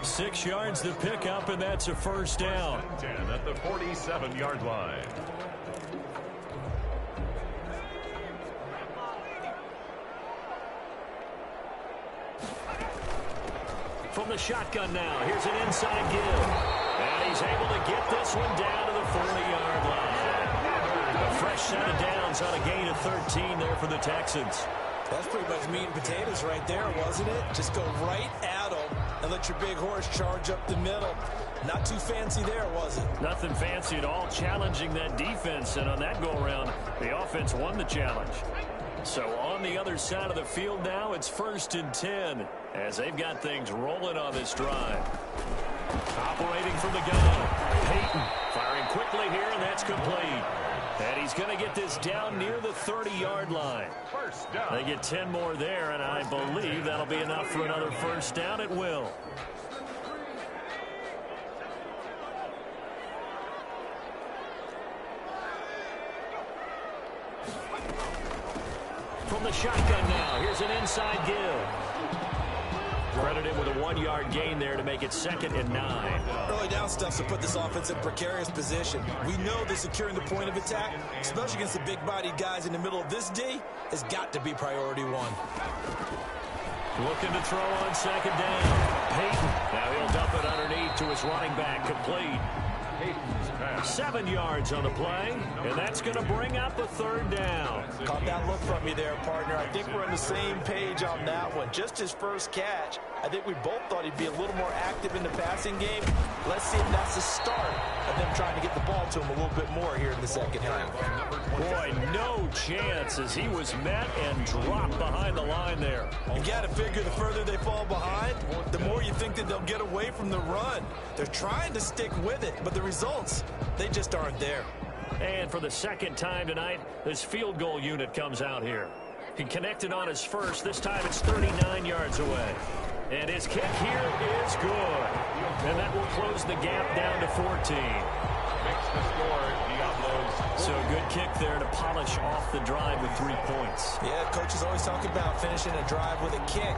6 yards to pick up, and that's a first down. 10 at the 47-yard line. From the shotgun now, here's an inside give. And he's able to get this one down to the 40-yard line. A fresh set of downs on a gain of 13 there for the Texans. That's pretty much meat and potatoes right there, wasn't it? Just go right at them and let your big horse charge up the middle. Not too fancy there, was it? Nothing fancy at all, challenging that defense. And on that go-around, the offense won the challenge. So on the other side of the field now, it's 1st and 10 as they've got things rolling on this drive. Operating from the gun, Peyton firing quickly here, and that's complete. And he's going to get this down near the 30-yard line. First down. They get 10 more there, and I believe that'll be enough for another first down. It will. From the shotgun now, here's an inside give. Credited with a 1-yard gain there to make it 2nd and 9. Early down stuff to put this offense in precarious position. We know that securing the point of attack, especially against the big-bodied guys in the middle of this D, has got to be priority 1. Looking to throw on 2nd down. Peyton. Now he'll dump it underneath to his running back, complete. 7 yards on the play, and that's going to bring up a 3rd down. Caught that look from you there, partner. I think we're on the same page on that one. Just his first catch. I think we both thought he'd be a little more active in the passing game. Let's see if that's the start of them trying to get the ball to him a little bit more here in the second half. Boy, no chance as he was met and dropped behind the line there. You got to figure the further they fall behind, the more you think that they'll get away from the run. They're trying to stick with it, but the results, they just aren't there. And for the second time tonight, this field goal unit comes out here. He connected on his first. This time it's 39 yards away. And his kick here is good. And that will close the gap down to 14. Makes the score, Diablos. So a good kick there to polish off the drive with 3 points. Yeah, coaches always talk about finishing a drive with a kick.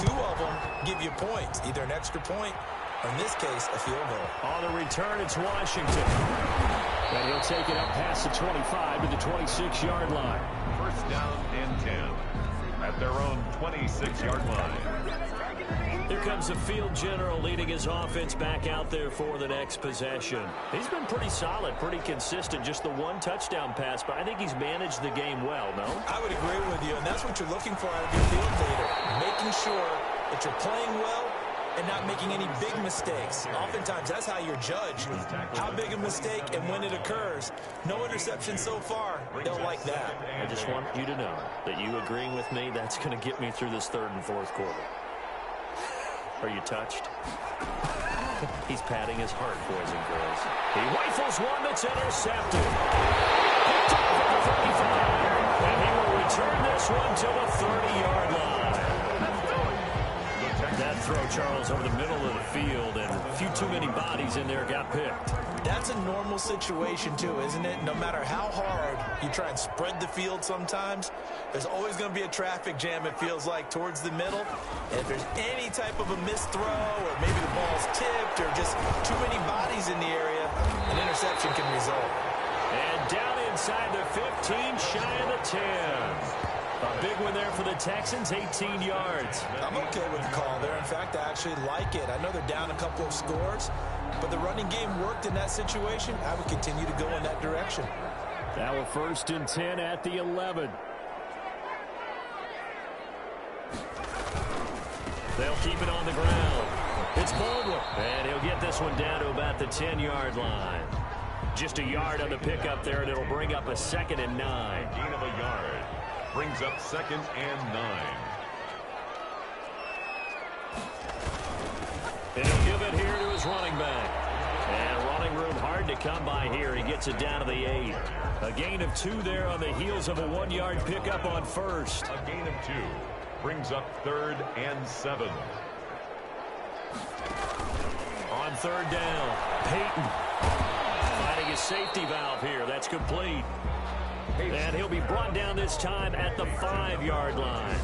2 of them give you points, either an extra point or, in this case, a field goal. On the return, it's Washington. And he'll take it up past the 25 to the 26-yard line. First down and 10 at their own 26-yard line. Here comes the field general leading his offense back out there for the next possession. He's been pretty solid, pretty consistent, just the 1 touchdown pass, but I think he's managed the game well, no? I would agree with you, and that's what you're looking for out of your field leader, making sure that you're playing well and not making any big mistakes. Oftentimes, that's how you're judged. How big a mistake and when it occurs. No interception so far. They'll like that. I just want you to know that you agreeing with me, that's going to get me through this 3rd and 4th quarter. Are you touched? He's patting his heart, boys and girls. He rifles one that's intercepted. Picked off at the 35. And he will return this one to the 30-yard line. That throw, Charles, over the middle of the field, and a few too many bodies in there got picked. That's a normal situation, too, isn't it? No matter how hard you try and spread the field sometimes, there's always going to be a traffic jam, it feels like, towards the middle. And if there's any type of a missed throw, or maybe the ball's tipped, or just too many bodies in the area, an interception can result. And down inside the 15, shy of the 10. A big one there for the Texans, 18 yards. I'm okay with the call there. In fact, I actually like it. I know they're down a couple of scores, but the running game worked in that situation. I would continue to go in that direction. Now a 1st and 10 at the 11. They'll keep it on the ground. It's Baldwin, and he'll get this one down to about the 10-yard line. Just a yard on the pickup there, and it'll bring up a 2nd and 9. Gain of a yard. Brings up 2nd and 9. And he'll give it here to his running back. And running room hard to come by here. He gets it down to the 8. A gain of 2 there on the heels of a 1-yard pickup on 1st. A gain of 2. Brings up 3rd and 7. On 3rd down, Peyton finding his safety valve here. That's complete. And he'll be brought down this time at the 5-yard line.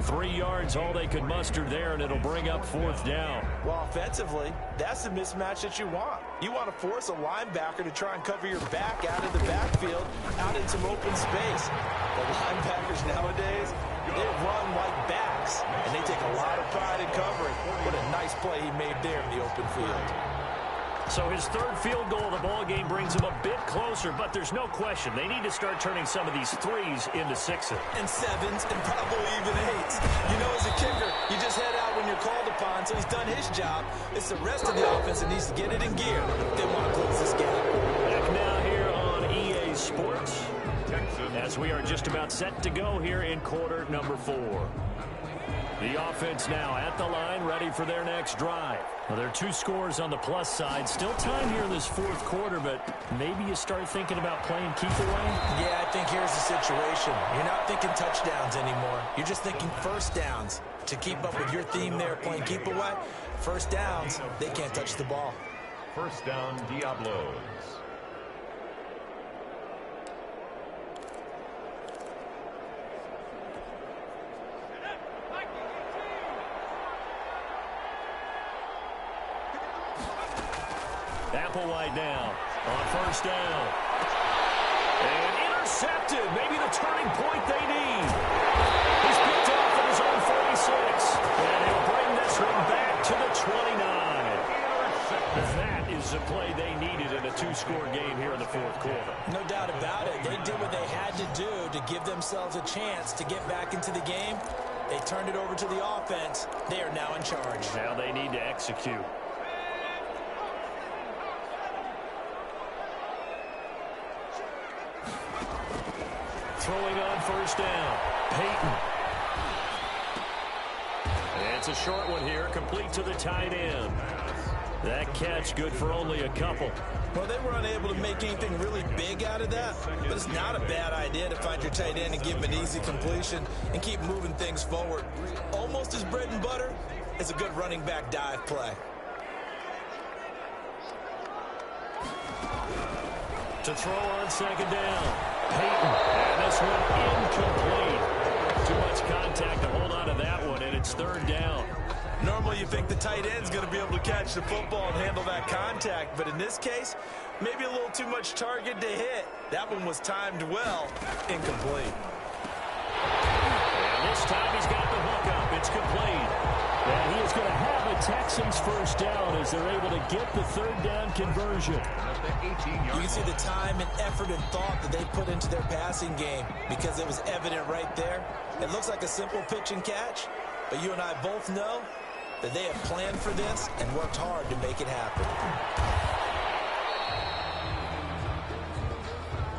3 yards, all they could muster there, and it'll bring up 4th down. Well, offensively, that's the mismatch that you want. You want to force a linebacker to try and cover your back out of the backfield, out in some open space. The linebackers nowadays, they run like backs, and they take a lot of pride in covering. What a nice play he made there in the open field. So his 3rd field goal of the ball game brings him a bit closer, but there's no question they need to start turning some of these 3s into 6s. And 7s and probably even 8s. You know, as a kicker, you just head out when you're called upon, so he's done his job. It's the rest of the offense that needs to get it in gear if they want to close this gap. Back now here on EA Sports, as we are just about set to go here in quarter number 4. The offense now at the line, ready for their next drive. Well, there are 2 scores on the plus side. Still time here in this 4th quarter, but maybe you start thinking about playing keep away? Yeah, I think here's the situation. You're not thinking touchdowns anymore. You're just thinking 1st downs. To keep up with your theme there, playing keep away, 1st downs, they can't touch the ball. 1st down, Diablos. Applewhite now on 1st down. And intercepted. Maybe the turning point they need. He's picked off at his own 46. And he'll bring this one back to the 29. That is the play they needed in a 2-score game here in the 4th quarter. No doubt about it. They did what they had to do to give themselves a chance to get back into the game. They turned it over to the offense. They are now in charge. Now they need to execute. throwing on first down. Peyton. It's a short one here, complete to the tight end. That catch good for only a couple. Well, they were unable to make anything really big out of that, but it's not a bad idea to find your tight end and give him an easy completion and keep moving things forward. Almost as bread and butter as a good running back dive play. To throw on second down. Peyton. And this one incomplete. Too much contact to hold on to that one, and it's third down. Normally you think the tight end's going to be able to catch the football and handle that contact, but in this case, maybe a little too much target to hit. That one was timed well. Incomplete. And this time he's got the hook up. It's complete. And he is going to have a Texans first down as they're able to get the third down conversion. You can see the time and effort and thought that they put into their passing game because it was evident right there. It looks like a simple pitch and catch, but you and I both know that they have planned for this and worked hard to make it happen.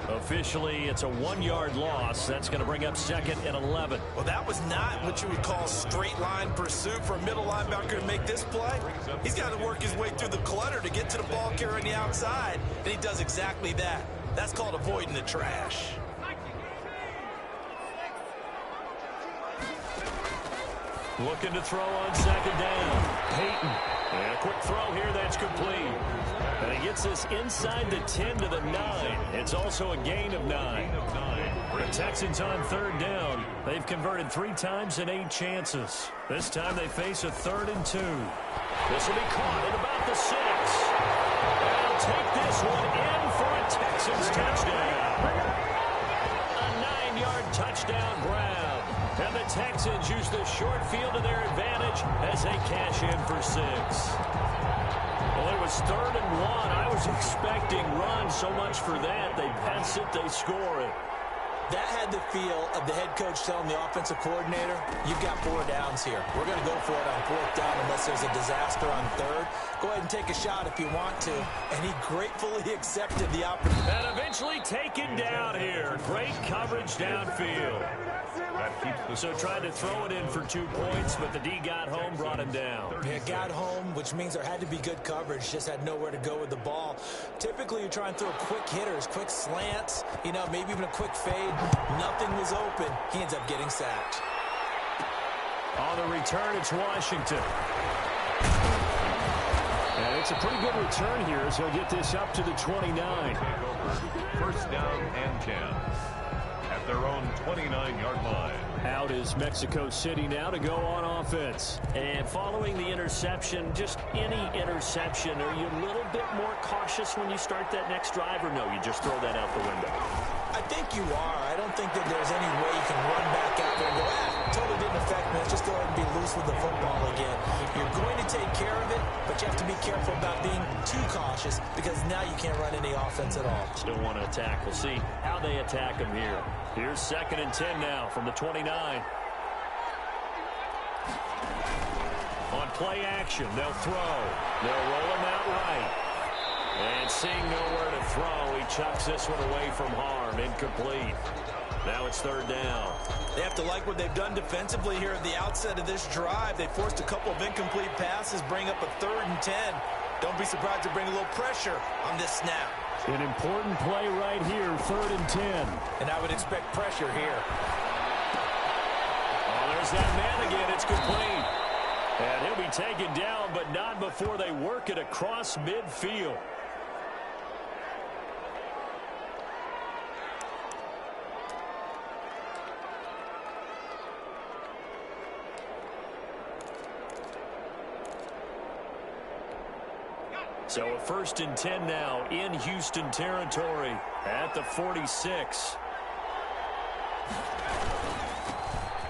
Officially, it's a 1-yard loss. That's going to bring up 2nd and 11. Well, that was not what you would call straight line pursuit for a middle linebacker to make this play. He's got to work his way through the clutter to get to the ball carrier on the outside, and he does exactly that. That's called avoiding the trash. Looking to throw on second down. Peyton. And a quick throw here, that's complete. And he gets this inside the 10 to the 9. It's also a gain of 9. The Texans on third down. They've converted 3 times in 8 chances. This time they face a 3rd and 2. This will be caught at about the 6. And they'll take this one in for a Texans touchdown. A 9-yard touchdown grab. And the Texans use the short field to their advantage as they cash in for 6. Well, it was 3rd and 1. I was expecting runs, so much for that. They pass it, they score it. That had the feel of the head coach telling the offensive coordinator, you've got 4 downs here. We're going to go for it on 4th down unless there's a disaster on 3rd. Go ahead and take a shot if you want to. And he gratefully accepted the opportunity. And eventually taken down here. Great coverage downfield. So tried to throw it in for 2 points, but the D got home, brought him down. Yeah, got home, which means there had to be good coverage. Just had nowhere to go with the ball. Typically, you try and throw quick hitters, quick slants, you know, maybe even a quick fade. Nothing was open. He ends up getting sacked. On the return, it's Washington. And it's a pretty good return here as he'll get this up to the 29. First down and 10. At their own 29-yard line. Out is Mexico City now to go on offense. And following the interception, just any interception, are you a little bit more cautious when you start that next drive, or no, you just throw that out the window? I think you are. I don't think that there's any way you can run back out there and go, totally didn't affect me. Let's just go ahead and be loose with the football again. You're going to take care of it, but you have to be careful about being too cautious because now you can't run any offense at all. Still want to attack. We'll see how they attack him here. Here's 2nd and 10 now from the 29. On play action, they'll throw. They'll roll him out right. And seeing nowhere to throw, he chucks this one away from harm. Incomplete. Now it's 3rd down. They have to like what they've done defensively here at the outset of this drive. They forced a couple of incomplete passes, bring up a 3rd and 10. Don't be surprised to bring a little pressure on this snap. An important play right here, 3rd and 10. And I would expect pressure here. Oh, there's that man again. It's complete. And he'll be taken down, but not before they work it across midfield. So a 1st and 10 now in Houston territory at the 46.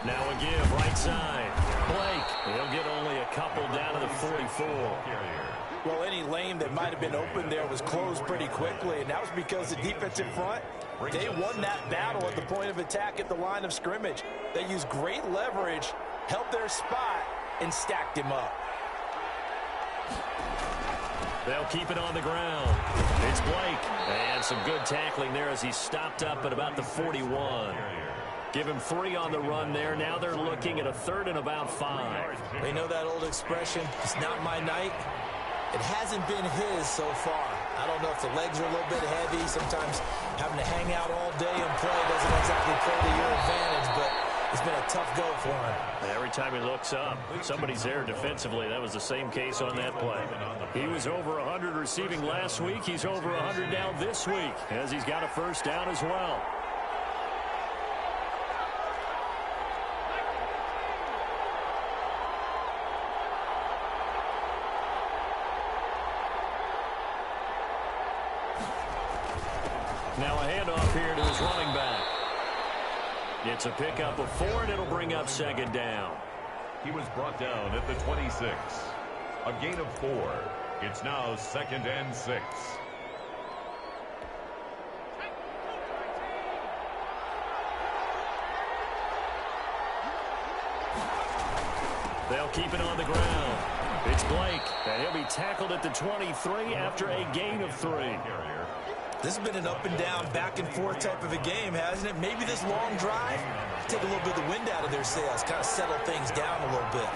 Now a give, right side. Blake, he'll get only a couple down to the 44. Well, any lane that might have been open there was closed pretty quickly, and that was because the defensive front, they won that battle at the point of attack at the line of scrimmage. They used great leverage, held their spot, and stacked him up. They'll keep it on the ground. It's Blake. And some good tackling there as he stopped up at about the 41. Give him 3 on the run there. Now they're looking at a 3rd and about 5. They know that old expression, it's not my night. It hasn't been his so far. I don't know if the legs are a little bit heavy. Sometimes having to hang out all day and play doesn't exactly play to your advantage, but it's been a tough go for him. Every time he looks up, somebody's there defensively. That was the same case on that play. He was over 100 receiving last week. He's over 100 now this week as he's got a first down as well. Now a handoff here to his running back. It's a pickup of 4, and it'll bring up 2nd down. He was brought down at the 26. A gain of 4. It's now 2nd and 6. They'll keep it on the ground. It's Blake, and he'll be tackled at the 23 after a gain of 3. This has been an up-and-down, back-and-forth type of a game, hasn't it? Maybe this long drive, take a little bit of the wind out of their sails, kind of settle things down a little bit.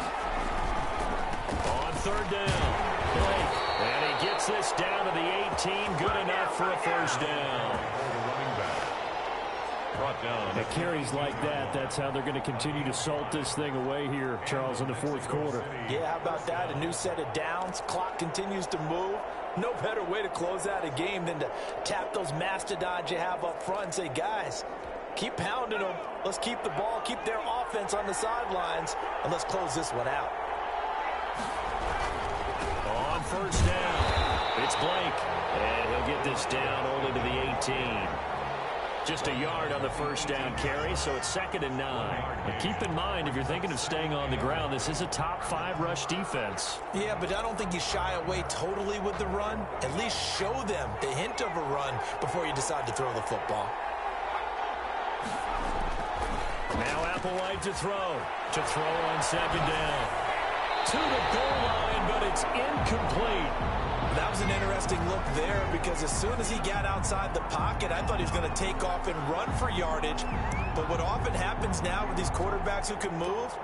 On 3rd down, Blake, and he gets this down to the 18, good enough for a first down. The carries like that, that's how they're going to continue to salt this thing away here, Charles, in the 4th quarter. Yeah, how about that? A new set of downs. Clock continues to move. No better way to close out a game than to tap those mastodons you have up front and say, guys, keep pounding them. Let's keep the ball, keep their offense on the sidelines, and let's close this one out. On 1st down, it's Blake, and he'll get this down only to the 18. Just a yard on the first down carry, so it's 2nd and 9. And keep in mind, if you're thinking of staying on the ground, this is a top 5 rush defense. Yeah, but I don't think you shy away totally with the run. At least show them the hint of a run before you decide to throw the football. Now Applewhite to throw on 2nd down. To the goal line, but it's incomplete. That was an interesting look there because as soon as he got outside the pocket, I thought he was going to take off and run for yardage. But what often happens now with these quarterbacks who can move,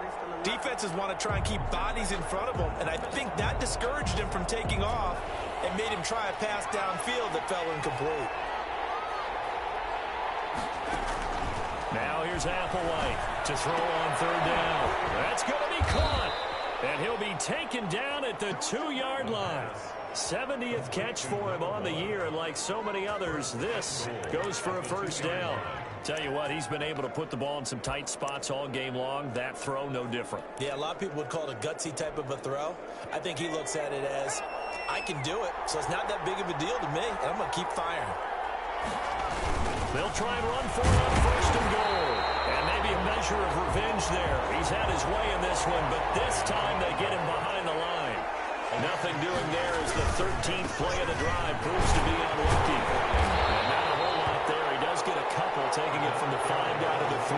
defenses want to try and keep bodies in front of them, and I think that discouraged him from taking off and made him try a pass downfield that fell incomplete. Now here's Applewhite to throw on 3rd down. That's going to be caught, and he'll be taken down at the 2-yard line. 70th catch for him on the year, and like so many others, this goes for a first down. Tell you what, he's been able to put the ball in some tight spots all game long. That throw, no different. Yeah, a lot of people would call it a gutsy type of a throw. I think he looks at it as, I can do it, so it's not that big of a deal to me, and I'm going to keep firing. They'll try and run for it on 1st and goal. And maybe a measure of revenge there. He's had his way in this one, but this time they get him behind the line. Nothing doing there as the 13th play of the drive proves to be unlucky. And not a whole lot there. He does get a couple, taking it from the 5 down to the 3.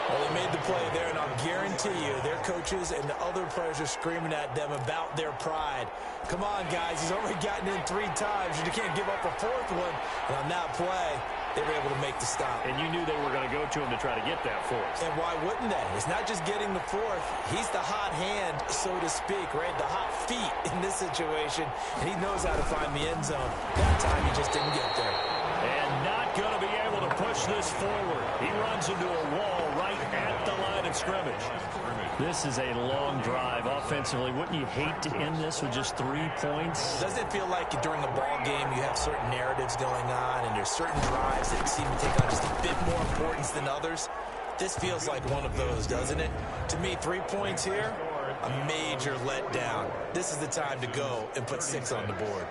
Well, they made the play there, and I'll guarantee you their coaches and the other players are screaming at them about their pride. Come on, guys. He's already gotten in 3 times. You can't give up a 4th one. And on that play, they were able to make the stop. And you knew they were going to go to him to try to get that 4th. And why wouldn't they? It's not just getting the 4th. He's the hot hand, so to speak, right? The hot feet in this situation. And he knows how to find the end zone. That time he just didn't get there. And not going to be able to push this forward. He runs into a wall right at the line of scrimmage. This is a long drive offensively. Wouldn't you hate to end this with just 3 points? Doesn't it feel like during a ball game you have certain narratives going on and there's certain drives that seem to take on just a bit more importance than others? This feels like one of those, doesn't it? To me, 3 points here, a major letdown. This is the time to go and put 6 on the board.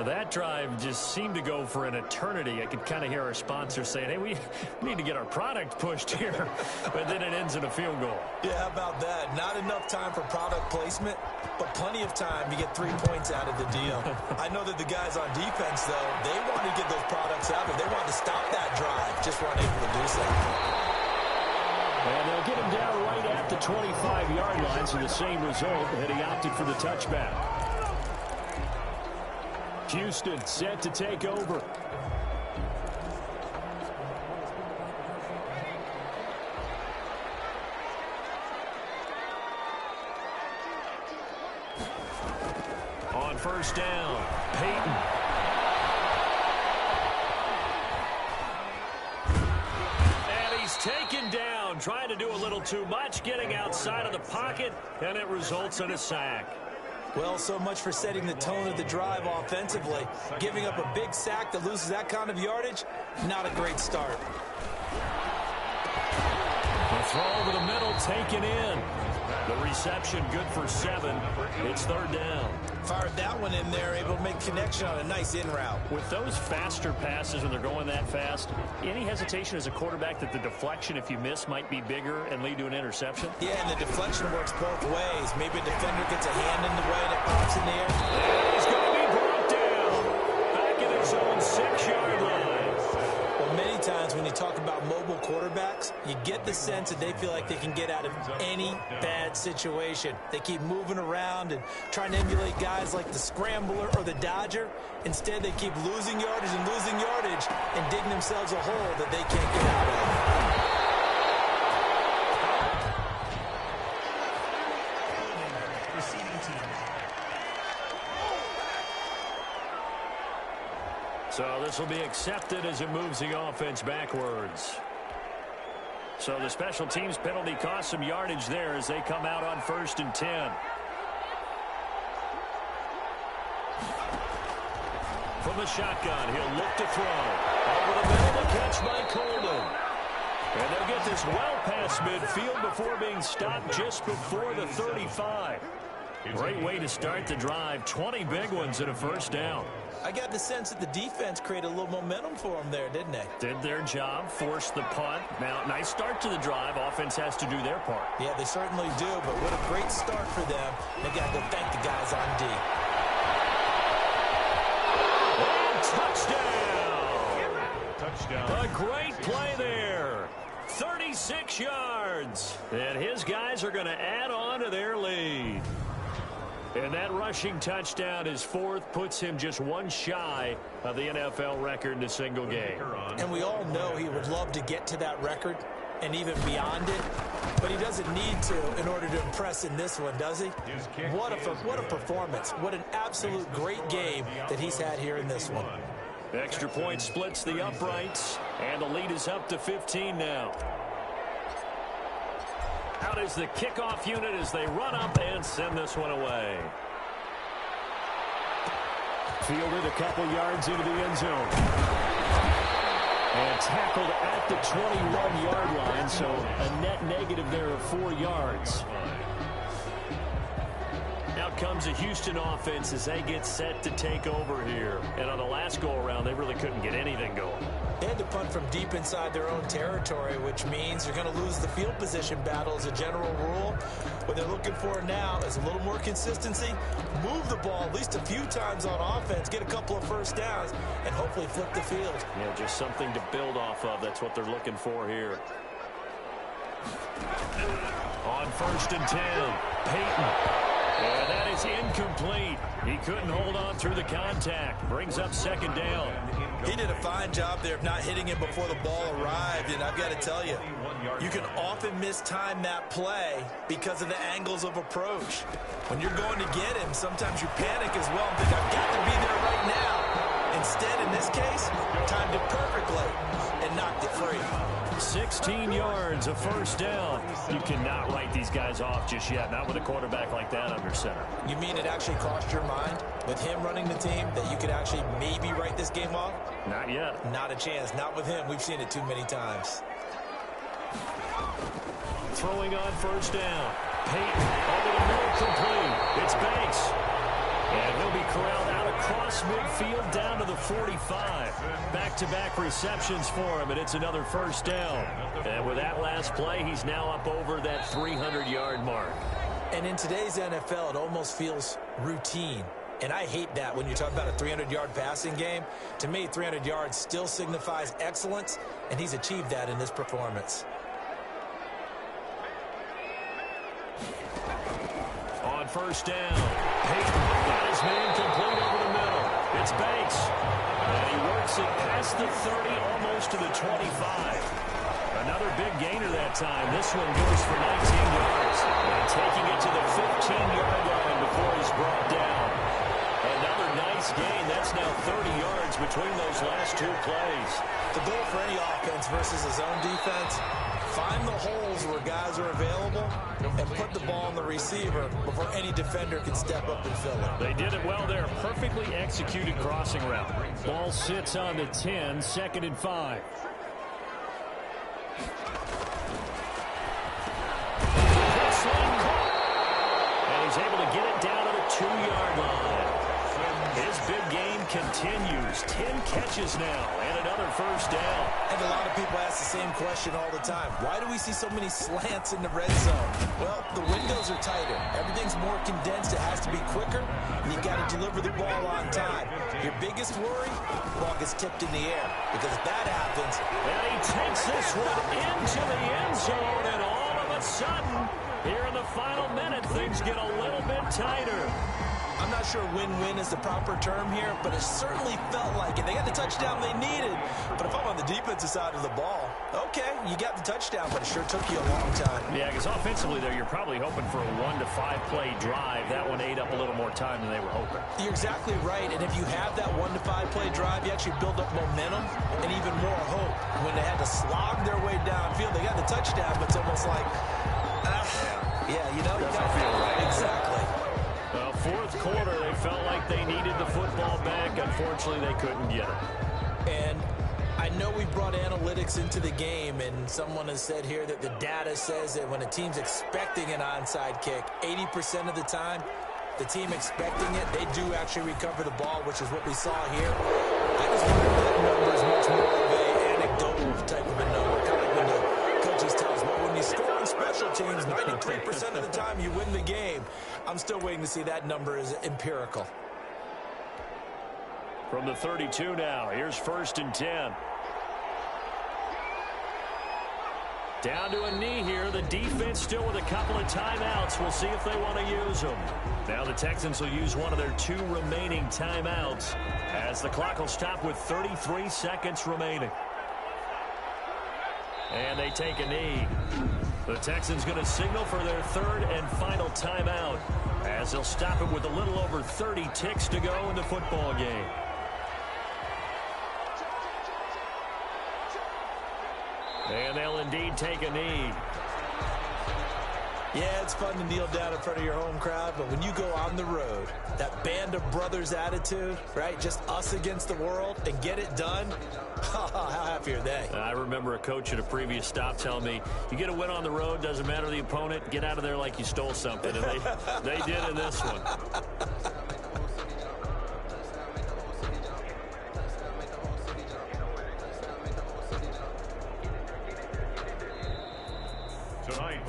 That drive just seemed to go for an eternity. I could kind of hear our sponsors saying, hey, we need to get our product pushed here. But then it ends in a field goal. Yeah, how about that? Not enough time for product placement, but plenty of time to get 3 points out of the deal. I know that the guys on defense, though, they want to get those products out there. They want to stop that drive, just weren't able to do so. And they'll get him down right at the 25-yard line, so the same result, and he opted for the touchback. Houston set to take over. On first down, Peyton. And he's taken down, trying to do a little too much, getting outside of the pocket, and it results in a sack. Well, so much for setting the tone of the drive offensively. Giving up a big sack that loses that kind of yardage, not a great start. The throw over the middle, taken in. The reception good for 7. It's third down. Fired that one in there, able to make connection on a nice in route. With those faster passes when they're going that fast, any hesitation as a quarterback that the deflection, if you miss, might be bigger and lead to an interception? Yeah, and the deflection works both ways. Maybe a defender gets a hand in the way and it pops in the air. And he's going to be brought down back at his own 6-yard line. Well, many times when you talk about mobile quarterbacks, you get the sense that they feel like they can get out of any bad situation. They keep moving around and trying to emulate guys like the Scrambler or the Dodger. Instead, they keep losing yardage and digging themselves a hole that they can't get out of. So this will be accepted as it moves the offense backwards. So the special teams penalty cost some yardage there as they come out on 1st and 10. From the shotgun, he'll look to throw. Over the middle, the catch by Coleman. And they'll get this well past midfield before being stopped just before the 35. Great way to start the drive. 20 big ones and a first down. I got the sense that the defense created a little momentum for them there, didn't they? Did their job, forced the punt. Now, nice start to the drive. Offense has to do their part. Yeah, they certainly do, but what a great start for them. They got to go thank the guys on D. And touchdown! Touchdown. A great play there. 36 yards. And his guys are going to add on to their lead. And that rushing touchdown, his 4th, puts him just one shy of the NFL record in a single game. And we all know he would love to get to that record and even beyond it, but he doesn't need to in order to impress in this one, does he? What a performance. What an absolute great game that he's had here in this one. Extra point splits the uprights, and the lead is up to 15 now. Out is the kickoff unit as they run up and send this one away. Fielded a couple yards into the end zone. And tackled at the 21-yard line, so a net negative there of 4 yards. Out comes a Houston offense as they get set to take over here. And on the last go-around, they really couldn't get anything going. They had to punt from deep inside their own territory, which means you're going to lose the field position battle as a general rule. What they're looking for now is a little more consistency, move the ball at least a few times on offense, get a couple of first downs, and hopefully flip the field. Yeah, just something to build off of. That's what they're looking for here. On 1st and 10, Peyton. And that is incomplete. He couldn't hold on through the contact. Brings up 2nd down. He did a fine job there of not hitting him before the ball arrived, and I've got to tell you, you can often mistime that play because of the angles of approach. When you're going to get him, sometimes you panic as well and think, I've got to be there right now. Instead, in this case, timed it perfectly and knocked it free. 16 yards, a first down. You cannot write these guys off just yet, not with a quarterback like that under center. You mean it actually crossed your mind with him running the team that you could actually maybe write this game off? Not yet. Not a chance. Not with him. We've seen it too many times. Throwing on 1st down. Peyton over the middle, complete. It's Banks. And he'll be corralled out across midfield down to the 45. Back-to-back receptions for him, and it's another first down. And with that last play, he's now up over that 300-yard mark. And in today's NFL, it almost feels routine. And I hate that when you talk about a 300-yard passing game. To me, 300 yards still signifies excellence, and he's achieved that in this performance. first down. Peyton got his man complete over the middle. It's Banks. And he works it past the 30, almost to the 25. Another big gainer that time. This one goes for 19 yards. And taking it to the 15-yard line before he's brought down. Another nice gain. That's now 30 yards between those last two plays. The goal for any offense versus a zone defense, find the holes where guys are available and put the ball on the receiver before any defender can step up and fill it. They did it well there. Perfectly executed crossing route. Ball sits on the 10, 2nd and 5. And he's able to get it down to the 2-yard line. His big game continues. 10 catches now and another first down. And a lot of people ask the same question all the time. Why do we see so many slants in the red zone? Well, the windows are tighter. Everything's more condensed. It has to be quicker, and you got to deliver the ball on time. Your biggest worry, the ball gets tipped in the air. Because if that happens... And he takes this one into the end zone, and all of a sudden, here in the final minute, things get a little bit tighter. I'm not sure win-win is the proper term here, but it certainly felt like it. They got the touchdown they needed, but if I'm on the defensive side of the ball, okay, you got the touchdown, but it sure took you a long time. Yeah, because offensively there, you're probably hoping for a 1 to 5 play drive. That one ate up a little more time than they were hoping. You're exactly right, and if you have that 1 to 5 play drive, you actually build up momentum and even more hope. When they had to slog their way downfield, they got the touchdown, but it's almost like, yeah, you know, doesn't feel right. Exactly. Well, fourth quarter, they felt like they needed the football back. Unfortunately, they couldn't get it. And I know we brought analytics into the game, and someone has said here that the data says that when a team's expecting an onside kick, 80% of the time, the team expecting it, they do actually recover the ball, which is what we saw here. I just wonder if that number is much more of an anecdotal type of a number, kind of like when the coaches tell us, well, when you score on special teams, 93% of the time you win the game. I'm still waiting to see that number is empirical. From the 32 now, here's 1st and 10. Down to a knee here. The defense still with a couple of timeouts. We'll see if they want to use them. Now the Texans will use one of their 2 remaining timeouts as the clock will stop with 33 seconds remaining. And they take a knee. The Texans going to signal for their 3rd and final timeout as they'll stop it with a little over 30 ticks to go in the football game. And they'll indeed take a knee. Yeah, it's fun to kneel down in front of your home crowd, but when you go on the road, that band of brothers attitude, right? Just us against the world and get it done. How happy are they? I remember a coach at a previous stop telling me, you get a win on the road, doesn't matter the opponent, get out of there like you stole something. And they did in this one.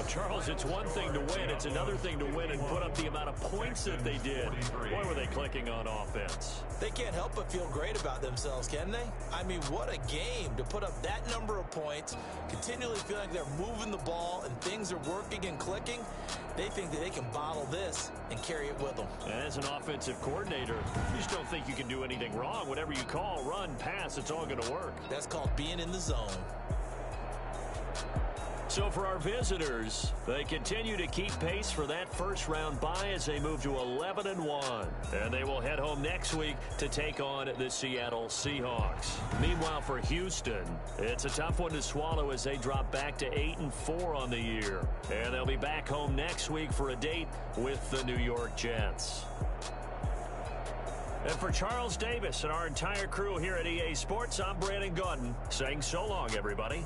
Charles, it's one thing to win. It's another thing to win and put up the amount of points that they did. Boy, were they clicking on offense. They can't help but feel great about themselves, can they? I mean, what a game to put up that number of points, continually feel like they're moving the ball and things are working and clicking. They think that they can bottle this and carry it with them. And as an offensive coordinator, you just don't think you can do anything wrong. Whatever you call, run, pass, it's all going to work. That's called being in the zone. So for our visitors, they continue to keep pace for that first-round bye as they move to 11-1. And they will head home next week to take on the Seattle Seahawks. Meanwhile, for Houston, it's a tough one to swallow as they drop back to 8-4 on the year. And they'll be back home next week for a date with the New York Jets. And for Charles Davis and our entire crew here at EA Sports, I'm Brandon Gaudin saying so long, everybody.